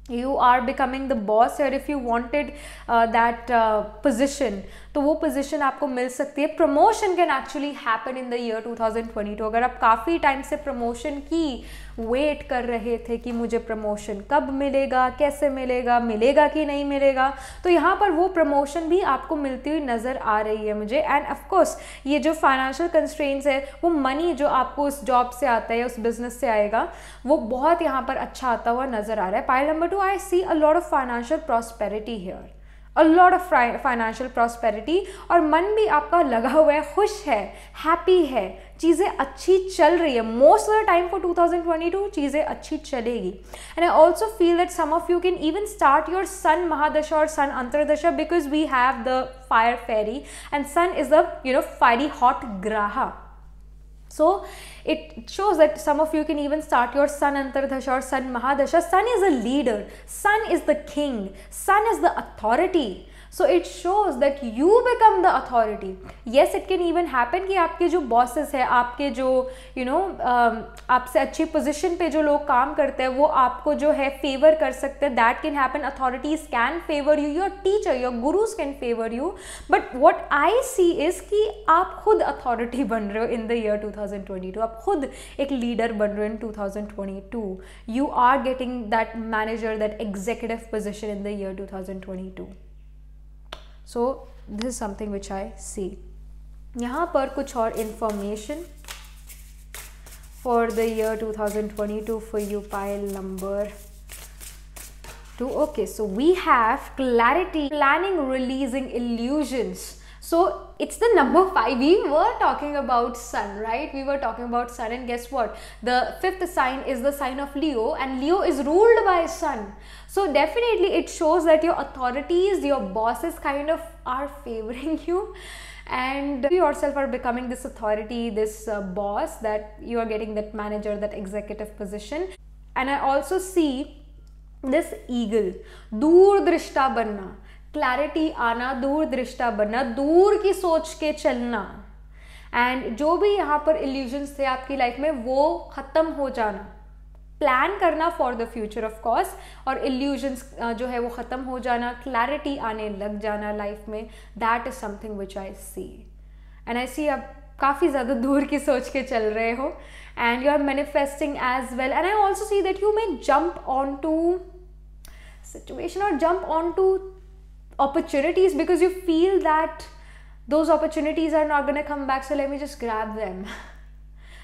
You are becoming the boss here. If you wanted that position, तो वो position आपको मिल सकती है. Promotion can actually happen in the year 2022. अगर आप काफ़ी time से promotion की वेट कर रहे थे कि मुझे प्रमोशन कब मिलेगा, कैसे मिलेगा, मिलेगा कि नहीं मिलेगा, तो यहाँ पर वो प्रमोशन भी आपको मिलती हुई नज़र आ रही है मुझे. एंड ऑफकोर्स ये जो फाइनेंशियल कंस्ट्रेंट्स है, वो मनी जो आपको उस जॉब से आता है, उस बिजनेस से आएगा, वो बहुत यहाँ पर अच्छा आता हुआ नज़र आ रहा है. Pile number 2, I see a lot of financial prosperity here, a lot of financial prosperity, और मन भी आपका लगा हुआ है, खुश है, हैप्पी है, चीज़ें अच्छी चल रही है. Most of the time for 2022 चीज़ें अच्छी चलेगी. And I also feel that some of you can even start your sun mahadasha और sun antardasha, because we have the fire fairy, and sun is the fiery hot graha. So it shows that some of you can even start your Sun Antardasha or Sun Mahadasha. Sun is a leader, Sun is the king, Sun is the authority. So it shows that you become the authority. Yes, it can even happen कि आपके जो bosses है, आपके जो आपसे अच्छी position पे जो लोग काम करते हैं, वो आपको जो है favor कर सकते हैं. That can happen. Authorities can favor you. Your teacher, your gurus can favor you. But what I see is कि आप खुद authority बन रहे हो in the year 2022. आप खुद एक leader बन रहे हो in 2022. You are getting that manager, that executive position in the year 2022. So this is something which I see. यहाँ पर कुछ और information for the year 2022 for you, pile number 2. Okay, so we have clarity, planning, releasing illusions. So it's the number 5. We were talking about sun, right? We were talking about sun, and guess what? The 5th sign is the sign of Leo, and Leo is ruled by sun. So definitely it shows that your authorities, your bosses kind of are favoring you, and you yourself are becoming this authority, this boss, that you are getting that manager, that executive position. And I also see this eagle, दूरदृष्टा बनना, clarity आना, दूर दृष्टा बनना, दूर की सोच के चलना, एंड जो भी यहाँ पर इल्यूजन्स थे आपकी लाइफ में वो खत्म हो जाना, प्लान करना for the future of course, और इल्यूजन्स जो है वो खत्म हो जाना, क्लैरिटी आने लग जाना लाइफ में. That is something which I see, and I see आप काफ़ी ज़्यादा दूर की सोच के चल रहे हो, and you are manifesting as well. And I also see that you may jump on to situation और jump on to opportunities because you feel that those opportunities are not going to come back, so let me just grab them.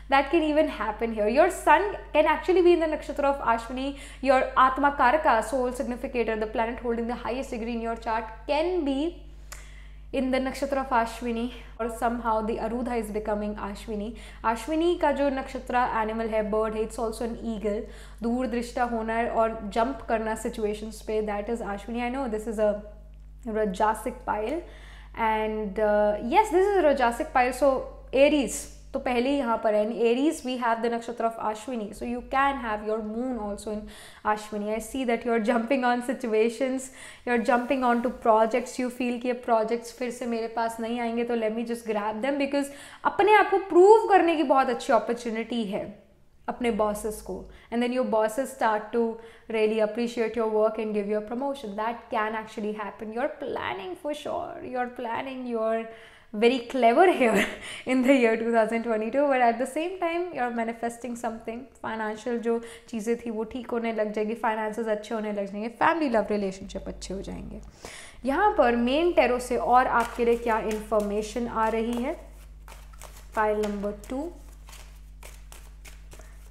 That can even happen here. Your sun can actually be in the nakshatra of Ashwini. Your Atma Karaka, soul significator, the planet holding the highest degree in your chart, can be in the nakshatra of Ashwini, or somehow the Arudha is becoming Ashwini. Ashwini का जो नक्षत्र animal है, bird है, it's also an eagle. दूर दृष्टा होना और jump करना situations पे, that is Ashwini. I know this is a Rajasic pile, and yes, this is a Rajasic pile. So Aries तो पहले यहाँ पर है. In Aries we have the nakshatra of Ashwini, so you can have your moon also in Ashwini. I see that you are jumping on situations, you are jumping on to projects. You feel कि ये projects फिर से मेरे पास नहीं आएंगे, तो let me just grab them, because अपने आप को prove करने की बहुत अच्छी opportunity है अपने bosses को, and then your bosses start to really appreciate your work and give you a promotion. That can actually happen. You're planning for sure, you're planning, you're very clever here in the year 2022, but at the same time you're manifesting something. Financial जो चीज़ें थी वो ठीक होने लग जाएगी, finances अच्छे होने लग जाएंगे, family love relationship अच्छे हो जाएंगे. यहाँ पर मेन टैरो से और आपके लिए क्या information आ रही है? Pile number 2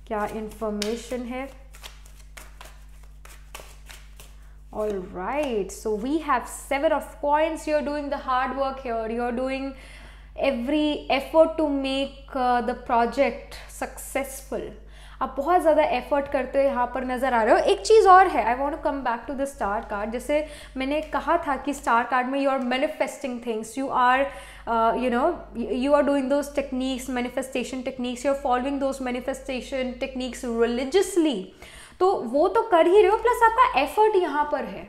क्या information है? All right, so we have 7 of coins. You're doing the hard work here. You're doing every effort to make the project successful. आप बहुत ज़्यादा एफर्ट करते हो यहाँ पर नज़र आ रहे हो. एक चीज़ और है, I want to come back to the star card. जैसे मैंने कहा था कि स्टार कार्ड में you are manifesting things, you are you are doing those techniques, manifestation techniques, you're following those manifestation techniques religiously. तो वो तो कर ही रहे हो, प्लस आपका एफर्ट यहाँ पर है.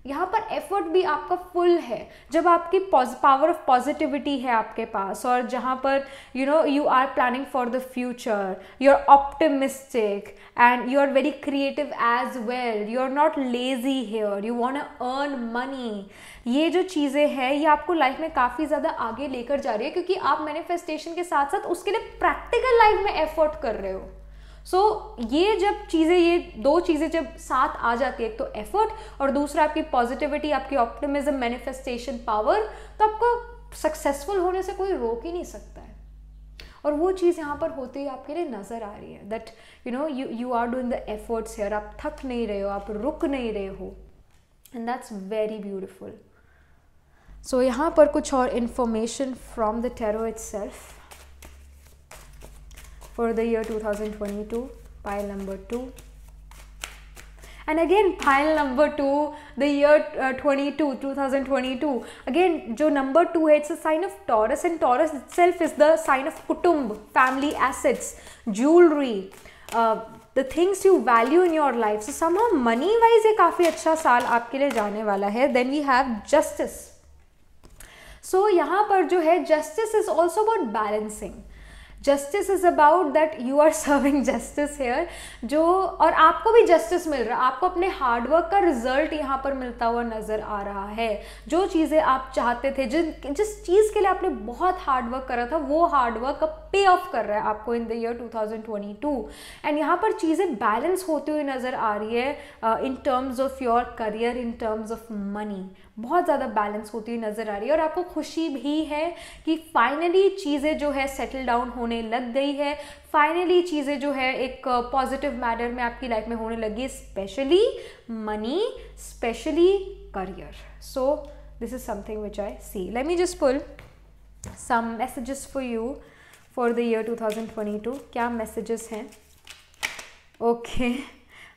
यहाँ पर एफर्ट भी आपका फुल है. जब आपकी पावर ऑफ पॉजिटिविटी है आपके पास, और जहाँ पर you are planning for the future, you are optimistic and you are very creative as well, you are not lazy here, you want to earn money. ये जो चीज़ें हैं ये आपको लाइफ में काफ़ी ज़्यादा आगे लेकर जा रही है, क्योंकि आप मैनिफेस्टेशन के साथ साथ उसके लिए प्रैक्टिकल लाइफ में एफर्ट कर रहे हो. सो ये जब चीज़ें, ये दो चीज़ें जब साथ आ जाती है, एक तो एफर्ट और दूसरा आपकी पॉजिटिविटी, आपकी ऑप्टिमिज्म, मैनिफेस्टेशन पावर, तो आपको सक्सेसफुल होने से कोई रोक ही नहीं सकता है. और वो चीज़ यहाँ पर होती है आपके लिए नज़र आ रही है, that you are doing the efforts here. आप थक नहीं रहे हो, आप रुक नहीं रहे हो, एंड दैट्स वेरी ब्यूटिफुल. सो यहाँ पर कुछ और information from the tarot itself for the year 2022, pile number 2. And again pile number 2, the year 2022, again जो number 2 है, it's a sign of Taurus, and Taurus itself is the sign of kutumb, family assets, jewelry, the things you value in your life. So somehow money wise ये काफ़ी अच्छा साल आपके लिए जाने वाला है. Then we have justice. So यहाँ पर जो है justice is also about balancing. Justice is about that you are serving justice here, जो और आपको भी जस्टिस मिल रहा है, आपको अपने हार्डवर्क का रिजल्ट यहाँ पर मिलता हुआ नजर आ रहा है. जो चीज़ें आप चाहते थे, जिस चीज़ के लिए आपने बहुत हार्डवर्क करा था, वो हार्डवर्क अब पे ऑफ कर रहा है आपको इन द ईयर 2022. एंड यहाँ पर चीज़ें बैलेंस होती हुई नज़र आ रही है इन terms of your career, in terms of money, बहुत ज़्यादा बैलेंस होती हुई नज़र आ रही है. और आपको खुशी भी है कि फाइनली चीज़ें जो है सेटल डाउन होने लग गई है, फाइनली चीज़ें जो है एक पॉजिटिव मैनर में आपकी लाइफ में होने लगी, specially money, specially career. So this is something which I see. Let me just pull some messages for you for the year 2022. क्या messages हैं? Okay,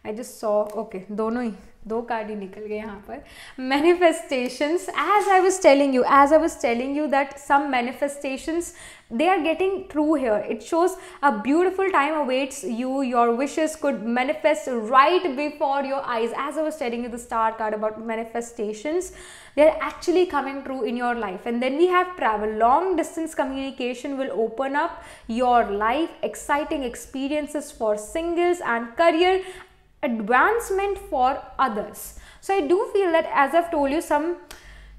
I just saw, okay, दोनों ही, दो card ही निकल गए यहाँ पर. Manifestations, as I was telling you that some manifestations, they are getting true here. It shows a beautiful time awaits you. Your wishes could manifest right before your eyes. As I was telling you the star card about manifestations, they are actually coming true in your life. And then we have travel. Long distance communication will open up your life. Exciting experiences for singles and career advancement for others. So I do feel that, as I've told you, some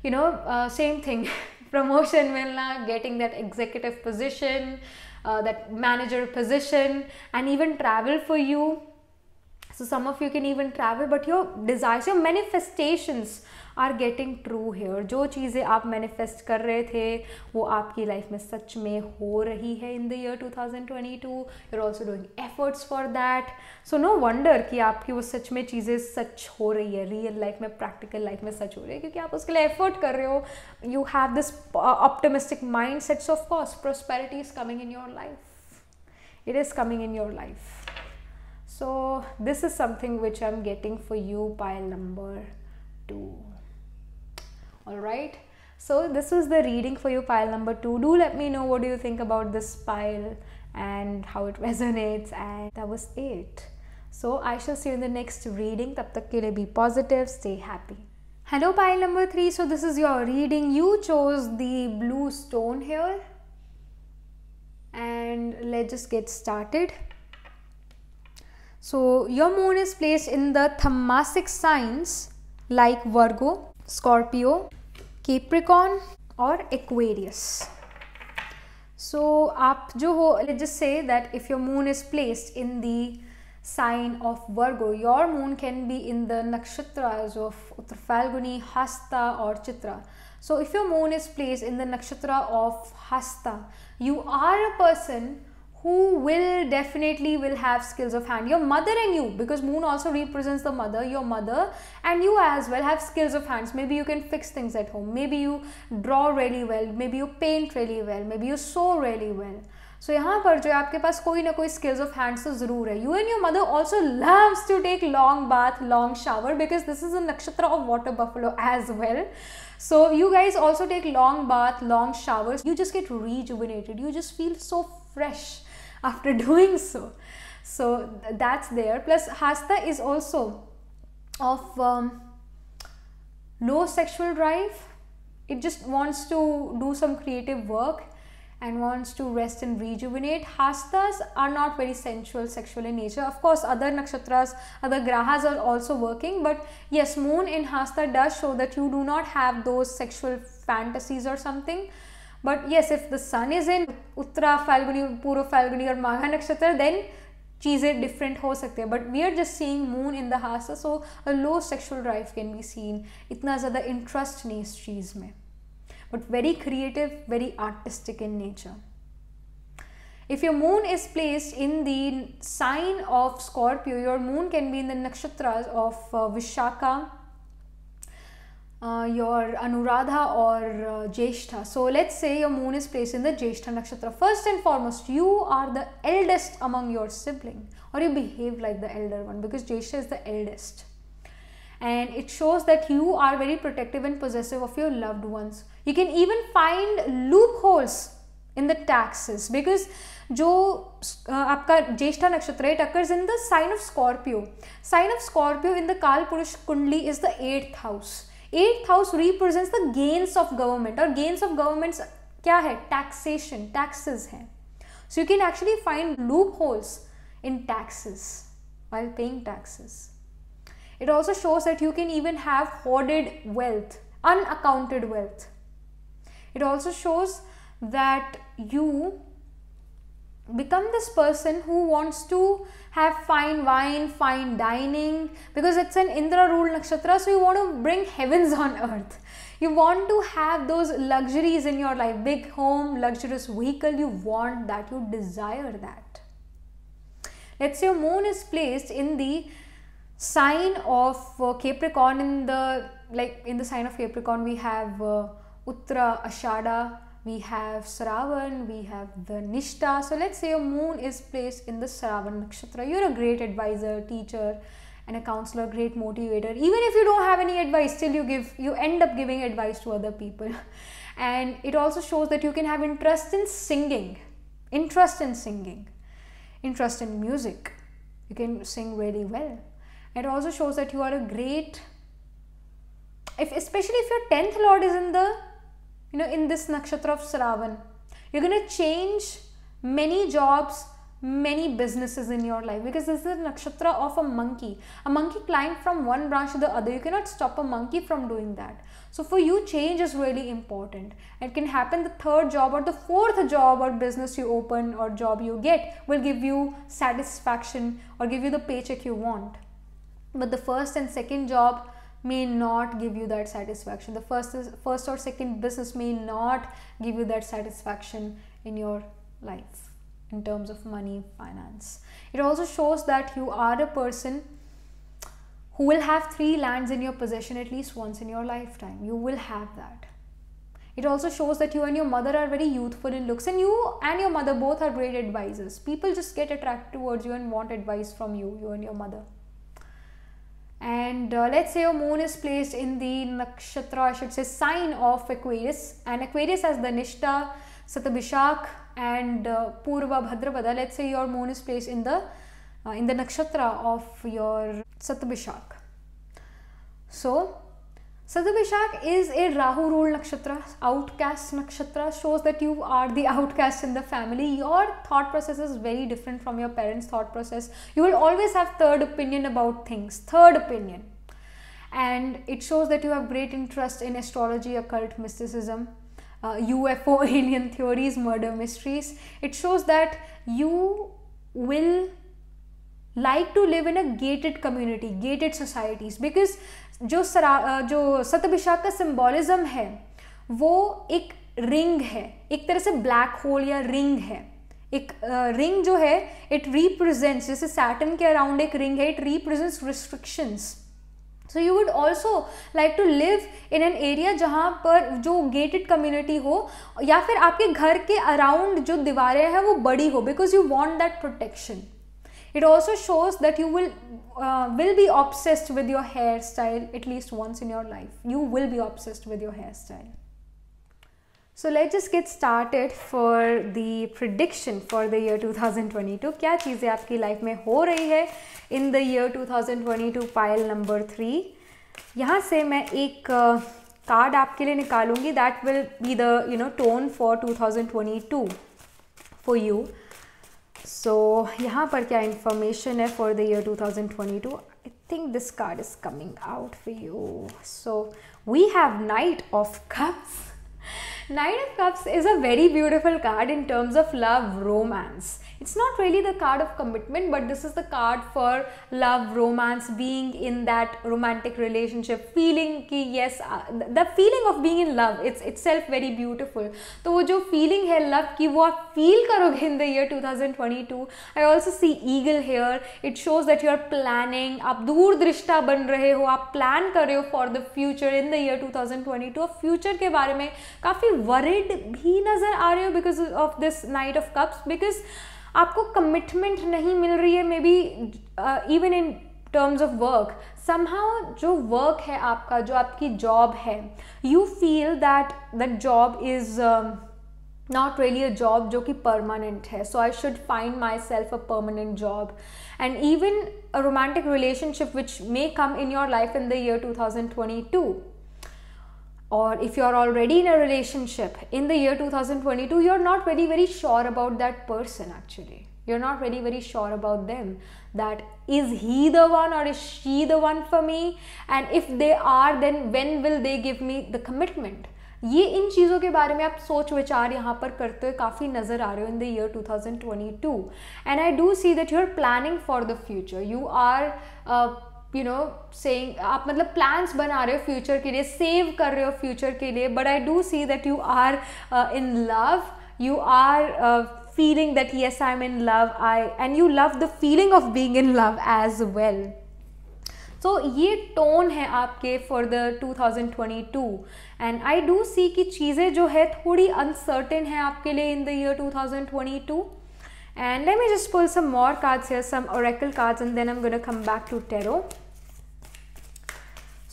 same thing, promotion milna, getting that executive position, that manager position, and even travel for you. So some of you can even travel, but your desires, your manifestations are getting true here. जो चीज़ें आप manifest कर रहे थे वो आपकी life में सच में हो रही है in the year 2022. You're also doing efforts for that. So no wonder कि आपकी वो सच में चीज़ें सच हो रही है, real life में, practical life में सच हो रही है, क्योंकि आप उसके लिए effort कर रहे हो. You have this optimistic mindset. So of course prosperity is coming in your life. It is coming in your life. So this is something which I'm getting for you, pile number 2. Alright, so this was the reading for you, pile number 2. Do let me know what do you think about this pile and how it resonates, and that was it. So I shall see you in the next reading. Tab tak ke liye be positive, stay happy. Hello pile number 3, so this is your reading. You chose the blue stone here, and let's just get started. So your moon is placed in the Tamasic signs like Virgo, Scorpio, Capricorn और Aquarius. So आप जो हो, let's just say that if your moon is placed in the sign of Virgo, your moon can be in the nakshatras of Uttar Falguni, Hasta or Chitra. So if your moon is placed in the nakshatra of Hasta, you are a person who will definitely have skills of hand. Your mother and you, because moon also represents the mother, your mother and you as well have skills of hands. Maybe you can fix things at home, maybe you draw really well, maybe you paint really well, maybe you sew really well. So यहाँ पर जो आपके पास कोई ना कोई skills of hands तो ज़रूर है. You and your mother also loves to take long bath, long shower, because this is a nakshatra of water buffalo as well. So you guys also take long bath, long showers. You just get rejuvenated. You just feel so fresh after doing so. So that's there. Plus Hasta is also of low sexual drive. It just wants to do some creative work and wants to rest and rejuvenate. Hastas are not very sensual, sexual in nature. Of course, other nakshatras, other grahas are also working, but yes, moon in Hasta does show that you do not have those sexual fantasies or something. But yes, if the sun is in Uttara Falguni, Purva Falguni or Magha nakshatra, then cheeze different ho sakte hai. But we are just seeing moon in the Hasta, so a low sexual drive can be seen. Itna zyada interest nahi is cheez mein. But very creative, very artistic in nature. If your moon is placed in the sign of Scorpio, your moon can be in the nakshatras of Vishaka, your Anuradha or Jyeshtha. So let's say your moon is placed in the Jyeshtha nakshatra. First and foremost, you are the eldest among your sibling, or you behave like the elder one, because Jyeshtha is the eldest. And it shows that you are very protective and possessive of your loved ones. You can even find loopholes in the taxes, because जो आपका ज्येष्ठा नक्षत्र, it occurs in the sign of Scorpio. Sign of Scorpio in the Kal Purush Kundli is the 8th house. 8th house represents the gains of government, और gains of governments क्या है? Taxation, taxes है. So you can actually find loopholes in taxes while paying taxes. It also shows that you can even have hoarded wealth, unaccounted wealth. It also shows that you become this person who wants to have fine wine, fine dining, because it's an Indra ruled nakshatra, so you want to bring heavens on earth. You want to have those luxuries in your life, big home, luxurious vehicle, you want that, you desire that. Let's say your moon is placed in the sign of Capricorn in the like in the sign of Capricorn, we have Uttara, Ashada, we have Sravan, we have the Nishta. So let's say your moon is placed in the Sravan nakshatra. You're a great advisor, teacher, and a counselor, great motivator. Even if you don't have any advice, still you end up giving advice to other people. And it also shows that you can have interest in singing, interest in music. You can sing really well. It also shows that you are a great, especially if your 10th lord is in the, in this nakshatra of Sravan, you're going to change many jobs, many businesses in your life, because this is a nakshatra of a monkey. A monkey climbed from one branch to the other. You cannot stop a monkey from doing that. So for you, change is really important. It can happen the third job or the fourth job or business you open or job you get will give you satisfaction or give you the paycheck you want. But the first and second job may not give you that satisfaction. The first or second business may not give you that satisfaction in your life in terms of money, finance. It also shows that you are a person who will have 3 lands in your possession at least once in your lifetime. You will have that. It also shows that you and your mother are very youthful in looks, and you and your mother both are great advisors. People just get attracted towards you and want advice from you and your mother. And let's say your moon is placed in the nakshatra, I should say sign of Aquarius, and Aquarius has the Nishta, Satabhishak and Purva Bhadrapada. Let's say your moon is placed in the nakshatra of your Satabhishak. So Satabhishak is a Rahu ruled nakshatra, outcast nakshatra, shows that you are the outcast in the family. Your thought process is very different from your parents' thought process. You will always have third opinion about things, third opinion. And it shows that you have great interest in astrology, occult mysticism, UFO, alien theories, murder mysteries. It shows that you will like to live in a gated community, gated societies, because जो सतभिषाक का symbolism है वो एक ring है, एक तरह से black hole या रिंग है. एक रिंग जो है इट रिप्रेजेंट्स, जैसे सैटर्न के अराउंड एक रिंग है, it represents restrictions. So you would also like to live in an area जहाँ पर जो गेटेड कम्युनिटी हो, या फिर आपके घर के अराउंड जो दीवारें हैं वो बड़ी हो, because you want that protection. It also shows that you will be obsessed with your hairstyle at least once in your life. You will be obsessed with your hairstyle. So let's just get started for the prediction for the year 2022. क्या चीज़ें आपकी life में हो रही है in the year 2022 pile number 3. यहाँ से मैं एक कार्ड आपके लिए निकालूंगी. That will be the tone for 2022 for you. So यहाँ पर क्या information है for the year 2022? I think this card is coming out for you. So we have Knight of Cups. Knight of Cups is a very beautiful card in terms of love, romance. It's not really the card of commitment, but this is the card for love, romance, being in that romantic relationship, feeling ki yes, the feeling of being in love, it's itself very beautiful. तो वो जो feeling है love की वो आप feel करोगे in the year 2022. I also see eagle here. It shows that you are planning, आप दूरदृष्टा बन रहे हो, आप plan कर रहे हो for the future in the year 2022. और future के बारे में काफ़ी worried भी नज़र आ रहे हो because of this Knight of Cups, because आपको कमिटमेंट नहीं मिल रही है, maybe even in terms of work. Somehow जो वर्क है आपका, जो आपकी जॉब है, you feel that job is not really a job जो कि परमानेंट है. So I should find myself a permanent job. And even a romantic relationship which may come in your life in the year 2022. Or if you are already in a relationship in the year 2022, you're not very sure about that person actually. You're not very sure about them. That is he the one or is she the one for me? And if they are, then when will they give me the commitment? ये इन चीज़ों के बारे में आप सोच विचार यहाँ पर करते हुए काफ़ी नज़र आ रहे हो in the year 2022. And I do see that you're planning for the future. You are saying आप मतलब प्लान्स बना रहे हो फ्यूचर के लिए, सेव कर रहे हो फ्यूचर के लिए. But I do see that you are in love, you are feeling that yes, I'm in love, and you love the feeling of being in love as well. So ये tone है आपके for the 2022 and I do see कि चीज़ें जो है थोड़ी uncertain है आपके लिए in the year 2022. And let me just pull some more cards here, some oracle cards, and then I'm going to come back to tarot.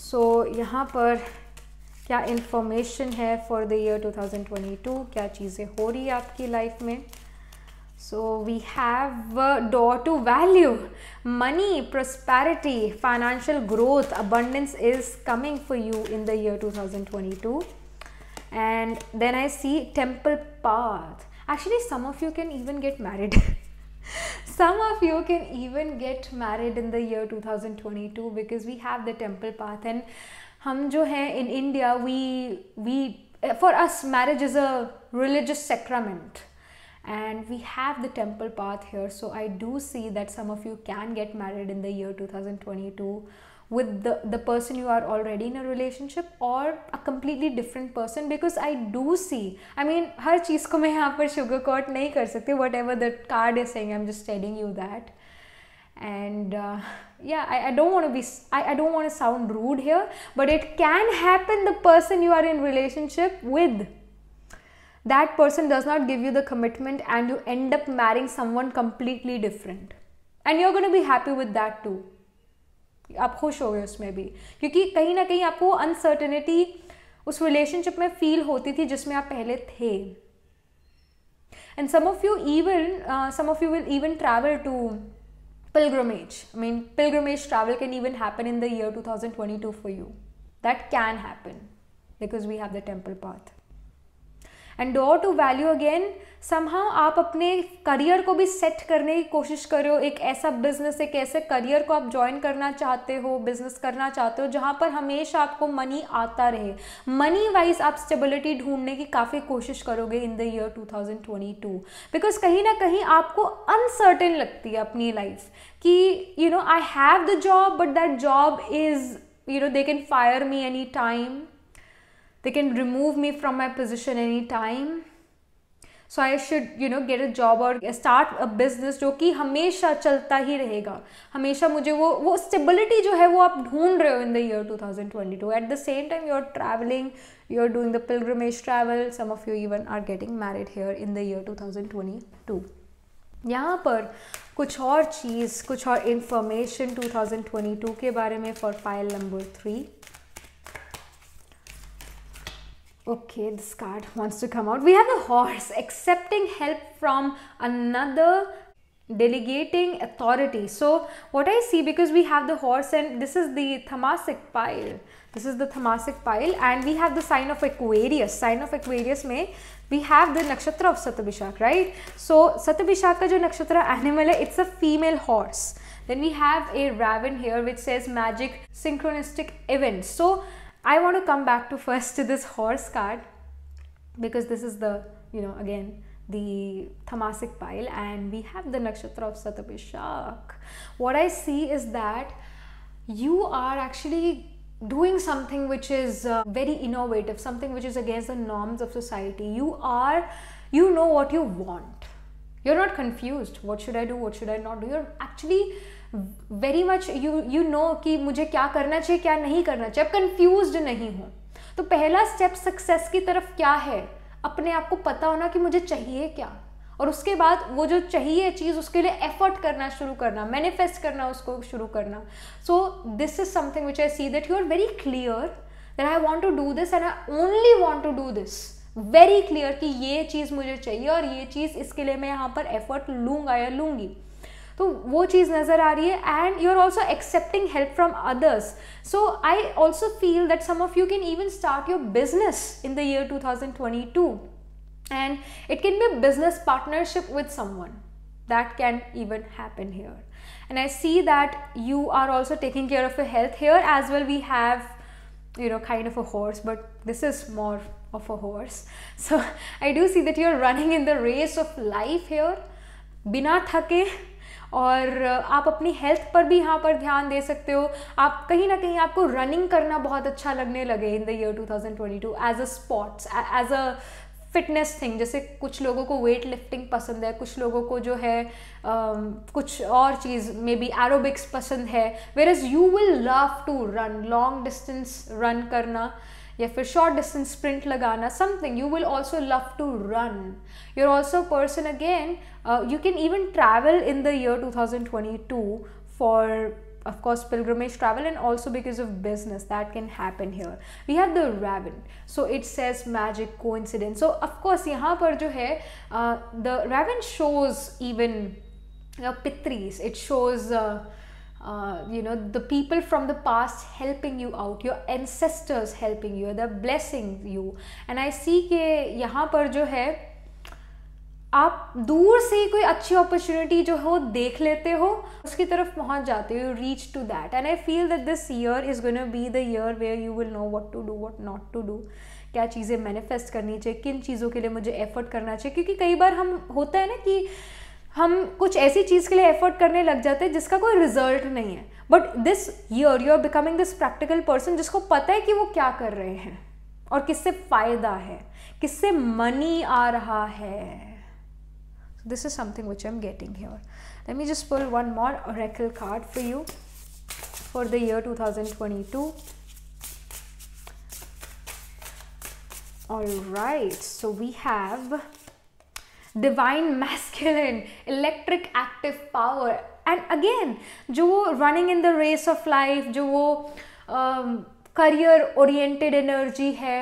So यहाँ पर क्या information है for the year 2022, क्या चीज़ें हो रही है आपकी लाइफ में. So we have door to value, money, prosperity, financial growth, abundance is coming for you in the year 2022. And then I see temple path. Actually, some of you can even get married. Some of you can even get married in the year 2022 because we have the temple path. And हम जो हैं in India, for us marriage is a religious sacrament. And we have the temple path here. So I do see that some of you can get married in the year 2022 with the person you are already in a relationship or a completely different person, because I do see, I mean हर चीज़ को मैं यहाँ पर sugar coat नहीं कर सकती. Whatever the card is saying, I'm just telling you that. And yeah, I don't want to be, I don't want to sound rude here, but it can happen. The person you are in relationship with, that person does not give you the commitment and you end up marrying someone completely different, and you're going to be happy with that too. आप खुश हो गए उसमें भी, क्योंकि कहीं ना कहीं आपको अनसर्टेनिटी उस रिलेशनशिप में फील होती थी जिसमें आप पहले थे. And some of you will even travel to pilgrimage. I mean, pilgrimage travel can even happen in the year 2022 for you. That can happen because we have the temple path. And door to value again, somehow आप अपने career को भी set करने की कोशिश करो. एक ऐसा बिजनेस, एक ऐसे करियर को आप ज्वाइन करना चाहते हो, बिजनेस करना चाहते हो जहाँ पर हमेशा आपको मनी आता रहे. मनी वाइज आप स्टेबिलिटी ढूंढने की काफ़ी कोशिश करोगे इन द ईयर 2022, बिकॉज कहीं ना कहीं आपको अनसर्टेन लगती है अपनी लाइफ कि you know I have the job but that job is, you know, they can fire me any time. They can remove me from my position anytime. So I should, you know, get a job or start a business जो कि हमेशा चलता ही रहेगा. हमेशा मुझे वो stability जो है वो आप ढूंढ रहे हो in the year 2022. At the same time, you're traveling, you're doing the pilgrimage travel. Some of you even are getting married here in the year 2022. यहाँ पर कुछ और चीज़, कुछ और information 2022 के बारे में for file number 3. Okay, this card wants to come out. We have the horse, accepting help from another, delegating authority. So what I see, because we have the horse and this is the Tamasic pile. This is the Tamasic pile and we have the sign of Aquarius. Sign of Aquarius में we have the nakshatra of Satabhishak, right? So Satabhishak का जो नक्षत्र animal है, it's a female horse. Then we have a raven here which says magic synchronistic events. So I want to come back to first to this horse card because this is the, you know, again the Tamasic pile and we have the nakshatra of Satabhishak. What I see is that you are actually doing something which is very innovative, something which is against the norms of society. You know what you want. You're not confused. What should I do? What should I not do? You're actually very much you know कि मुझे क्या करना चाहिए, क्या नहीं करना चाहिए. आप कंफ्यूज्ड नहीं हो. तो पहला स्टेप सक्सेस की तरफ क्या है, अपने आप को पता होना कि मुझे चाहिए क्या, और उसके बाद वो जो चाहिए चीज़ उसके लिए एफर्ट करना शुरू करना, मैनिफेस्ट करना उसको शुरू करना. So this is something which I see that you are very clear that I want to do this and I only want to do this. Very clear कि ये चीज़ मुझे चाहिए और ये चीज़ इसके लिए मैं यहाँ पर एफर्ट लूँगा या लूँगी. तो वो चीज़ नज़र आ रही है and you are also accepting help from others. So I also feel that some of you can even start your business in the year 2022 and it can be a business partnership with someone. That can even happen here. And I see that you are also taking care of your health here as well. We have, you know, kind of a horse, but this is more of a horse. So I do see that you're running in the race of life here बिना थके, और आप अपनी health पर भी यहाँ पर ध्यान दे सकते हो. आप कहीं ना कहीं आपको रनिंग करना बहुत अच्छा लगने लगे in the year 2022 as a sports, as a fitness thing, जैसे कुछ लोगों को वेट लिफ्टिंग पसंद है, कुछ लोगों को जो है कुछ और चीज़ मे बी एरोबिक्स पसंद है, where as you will love to run, long distance run करना या फिर शॉर्ट डिस्टेंस स्प्रिंट लगाना, something you will also love to run. You are also person again, you can even travel in the year 2022 for, of course, pilgrimage travel, and also because of business that can happen here. We have the Raven, so it says magic, coincidence. So of course यहाँ पर जो है the Raven shows even Pitris, it shows the people from the past helping you out, your ancestors helping you, they're blessing you. And I see कि यहाँ पर जो है आप दूर से कोई अच्छी अपॉर्चुनिटी जो हो देख लेते हो, उसकी तरफ पहुंच जाते हो, reach to that. And I feel that this year is gonna be the year where you will know what to do, what not to do, क्या चीज़ें मैनिफेस्ट करनी चाहिए, किन चीज़ों के लिए मुझे एफर्ट करना चाहिए. क्योंकि कई बार हम होता है ना कि हम कुछ ऐसी चीज़ के लिए एफर्ट करने लग जाते हैं जिसका कोई रिजल्ट नहीं है, but this year you are becoming this practical person जिसको पता है कि वो क्या कर रहे हैं और किससे फ़ायदा है, किससे मनी आ रहा है. This is something which I'm getting here. Let me just pull one more oracle card for you for the year 2022. All right, so we have divine masculine, electric active power, and again जो वो running in the race of life, जो वो career oriented energy है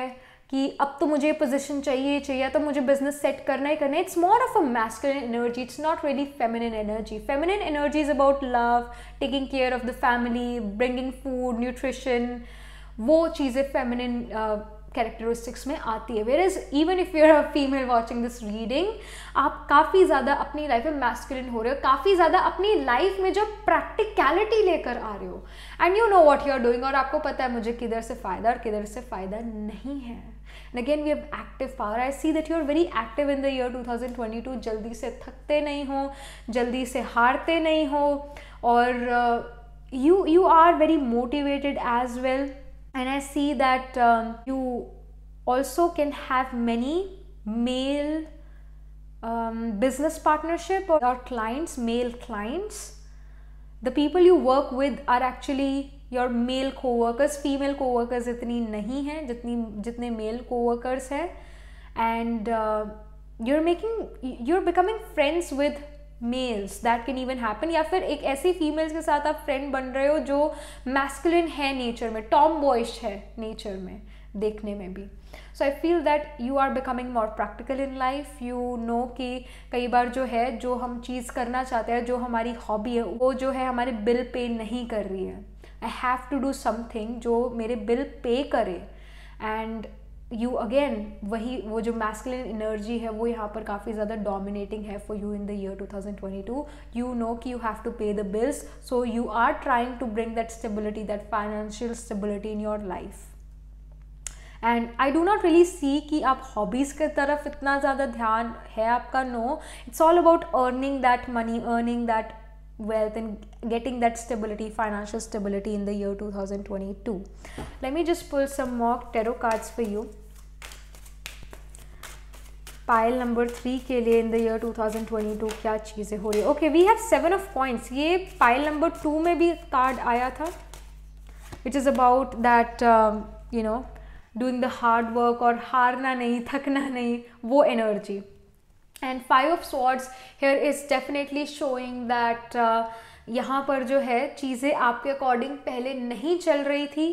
कि अब तो मुझे position चाहिए, तो मुझे बिजनेस सेट करना ही करना है. It's more of a masculine energy, it's not really feminine energy. Feminine energy is about love, taking care of the family, bringing food, nutrition, वो चीज़ें फेमिनिन कैरेक्टरिस्टिक्स में आती है. Where is even if you are a female watching this reading, आप काफ़ी ज़्यादा अपनी life में मैस्कुलिन हो रहे हो, काफ़ी ज़्यादा अपनी लाइफ में जो प्रैक्टिकलिटी लेकर आ रहे हो, and you know what you are doing, और आपको पता है मुझे किधर से फ़ायदा और किधर से फ़ायदा नहीं है. And again we have active power. I see that you are very active in the year 2022. जल्दी से थकते नहीं हो, जल्दी से हारते नहीं हो, और you are very motivated as well. And I see that you also can have many male business partnership or clients, male clients. The people you work with are actually your male coworkers. Female coworkers इतनी नहीं हैं जितने male coworkers हैं. And you're becoming friends with males, that can even happen. या फिर एक ऐसी females के साथ आप फ्रेंड बन रहे हो जो मैस्कुलिन है नेचर में, टॉम बॉयश है नेचर में, देखने में भी. So I feel that you are becoming more practical in life. You know कि कई बार जो है, जो हम चीज़ करना चाहते हैं, जो हमारी हॉबी है, वो जो है हमारे बिल पे नहीं कर रही है. I have to do something जो मेरे बिल पे करे. एंड यू अगेन वो जो मैस्कुलिन एनर्जी है वो यहाँ पर काफ़ी ज़्यादा डोमिनेटिंग है for you in the year 2022. You know कि you have to pay the bills, so you are trying to bring that stability, that financial stability in your life. And I do not really see कि आप hobbies की तरफ इतना ज़्यादा ध्यान है आपका. No, it's all about earning that money, earning that wealth, and getting that stability, financial stability in the year 2022. Let me just pull some more tarot cards for you. Pile number 3 के लिए in the year 2022 क्या चीज़ें हो रही है. Okay, we have 7 of coins. ये pile number 2 में भी कार्ड आया था, which is about that doing the hard work, और हारना नहीं, थकना नहीं, वो energy. And 5 of swords here is definitely showing that यहाँ पर जो है चीज़ें आपके अकॉर्डिंग पहले नहीं चल रही थी,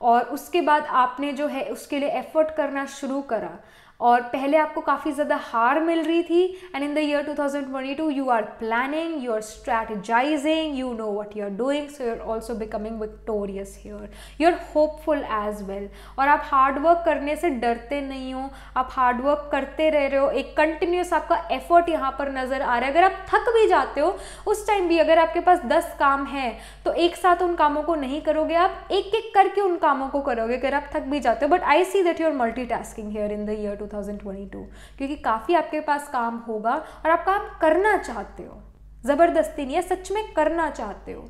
और उसके बाद आपने जो है उसके लिए एफर्ट करना शुरू करा, और पहले आपको काफ़ी ज़्यादा हार मिल रही थी. And in the year 2022 you are planning, you are strategizing, you know what you are doing, so you are also becoming victorious here. You are hopeful as well, और आप हार्डवर्क करने से डरते नहीं हो, आप हार्डवर्क करते रह रहे हो. एक कंटिन्यूस आपका एफर्ट यहाँ पर नज़र आ रहा है. अगर आप थक भी जाते हो उस टाइम भी, अगर आपके पास 10 काम हैं तो एक साथ उन कामों को नहीं करोगे, आप एक एक करके उन कामों को करोगे अगर आप थक भी जाते हो. But I see that you are multitasking here in the year 2022, क्योंकि काफ़ी आपके पास काम होगा और आप काम करना चाहते हो, ज़बरदस्ती नहीं है, सच में करना चाहते हो.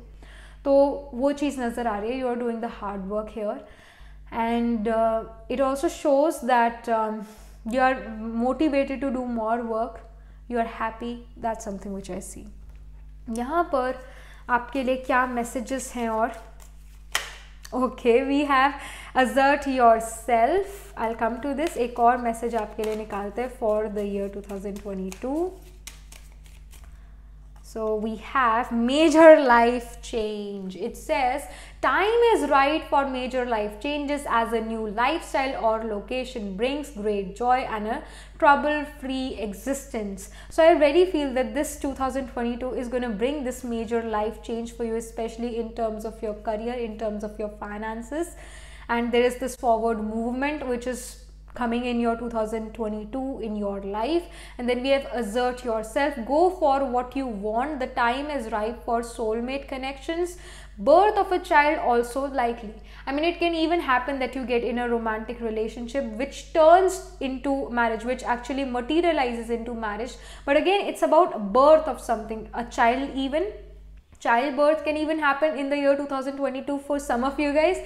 तो वो चीज़ नज़र आ रही है. You are doing the hard work here, and it also shows that you are motivated to do more work, you are happy. That's something which I see. यहाँ पर आपके लिए क्या messages हैं और okay, we have assert yourself. I'll come to this. एक और message आपके लिए निकालते हैं for the year 2022. So we have major life change. It says time is right for major life changes as a new lifestyle or location brings great joy and a trouble-free existence. So I really feel that this 2022 is going to bring this major life change for you, especially in terms of your career, in terms of your finances. And there is this forward movement which is coming in your 2022 in your life. And then we have assert yourself, go for what you want. The time is ripe for soulmate connections, birth of a child also likely. I mean, it can even happen that you get in a romantic relationship which turns into marriage, which actually materializes into marriage. But again, it's about birth of something, a child. Even childbirth can even happen in the year 2022 for some of you guys,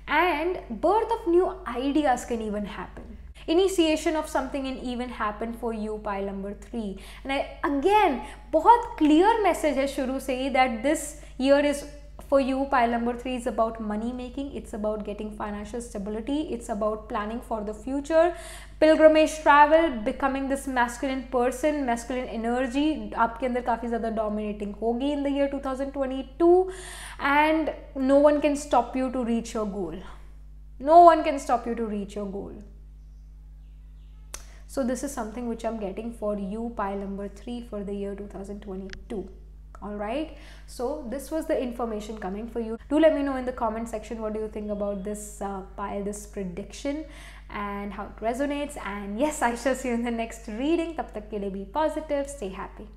and birth of new ideas can even happen. Initiation of something can even happen for you, pile number 3. And again, बहुत clear message है शुरू से ही that this year is for you, pile number 3, is about money making. It's about getting financial stability. It's about planning for the future. Pilgrimage travel, becoming this masculine person, masculine energy आपके अंदर काफ़ी ज़्यादा dominating होगी in the year 2022, and no one can stop you to reach your goal. No one can stop you to reach your goal. So this is something which I'm getting for you, pile number 3, for the year 2022. Alright, so this was the information coming for you. Do let me know in the comment section what do you think about this pile, this prediction, and how it resonates. And yes, I shall see you in the next reading. Tab tak ke liye be positive, stay happy.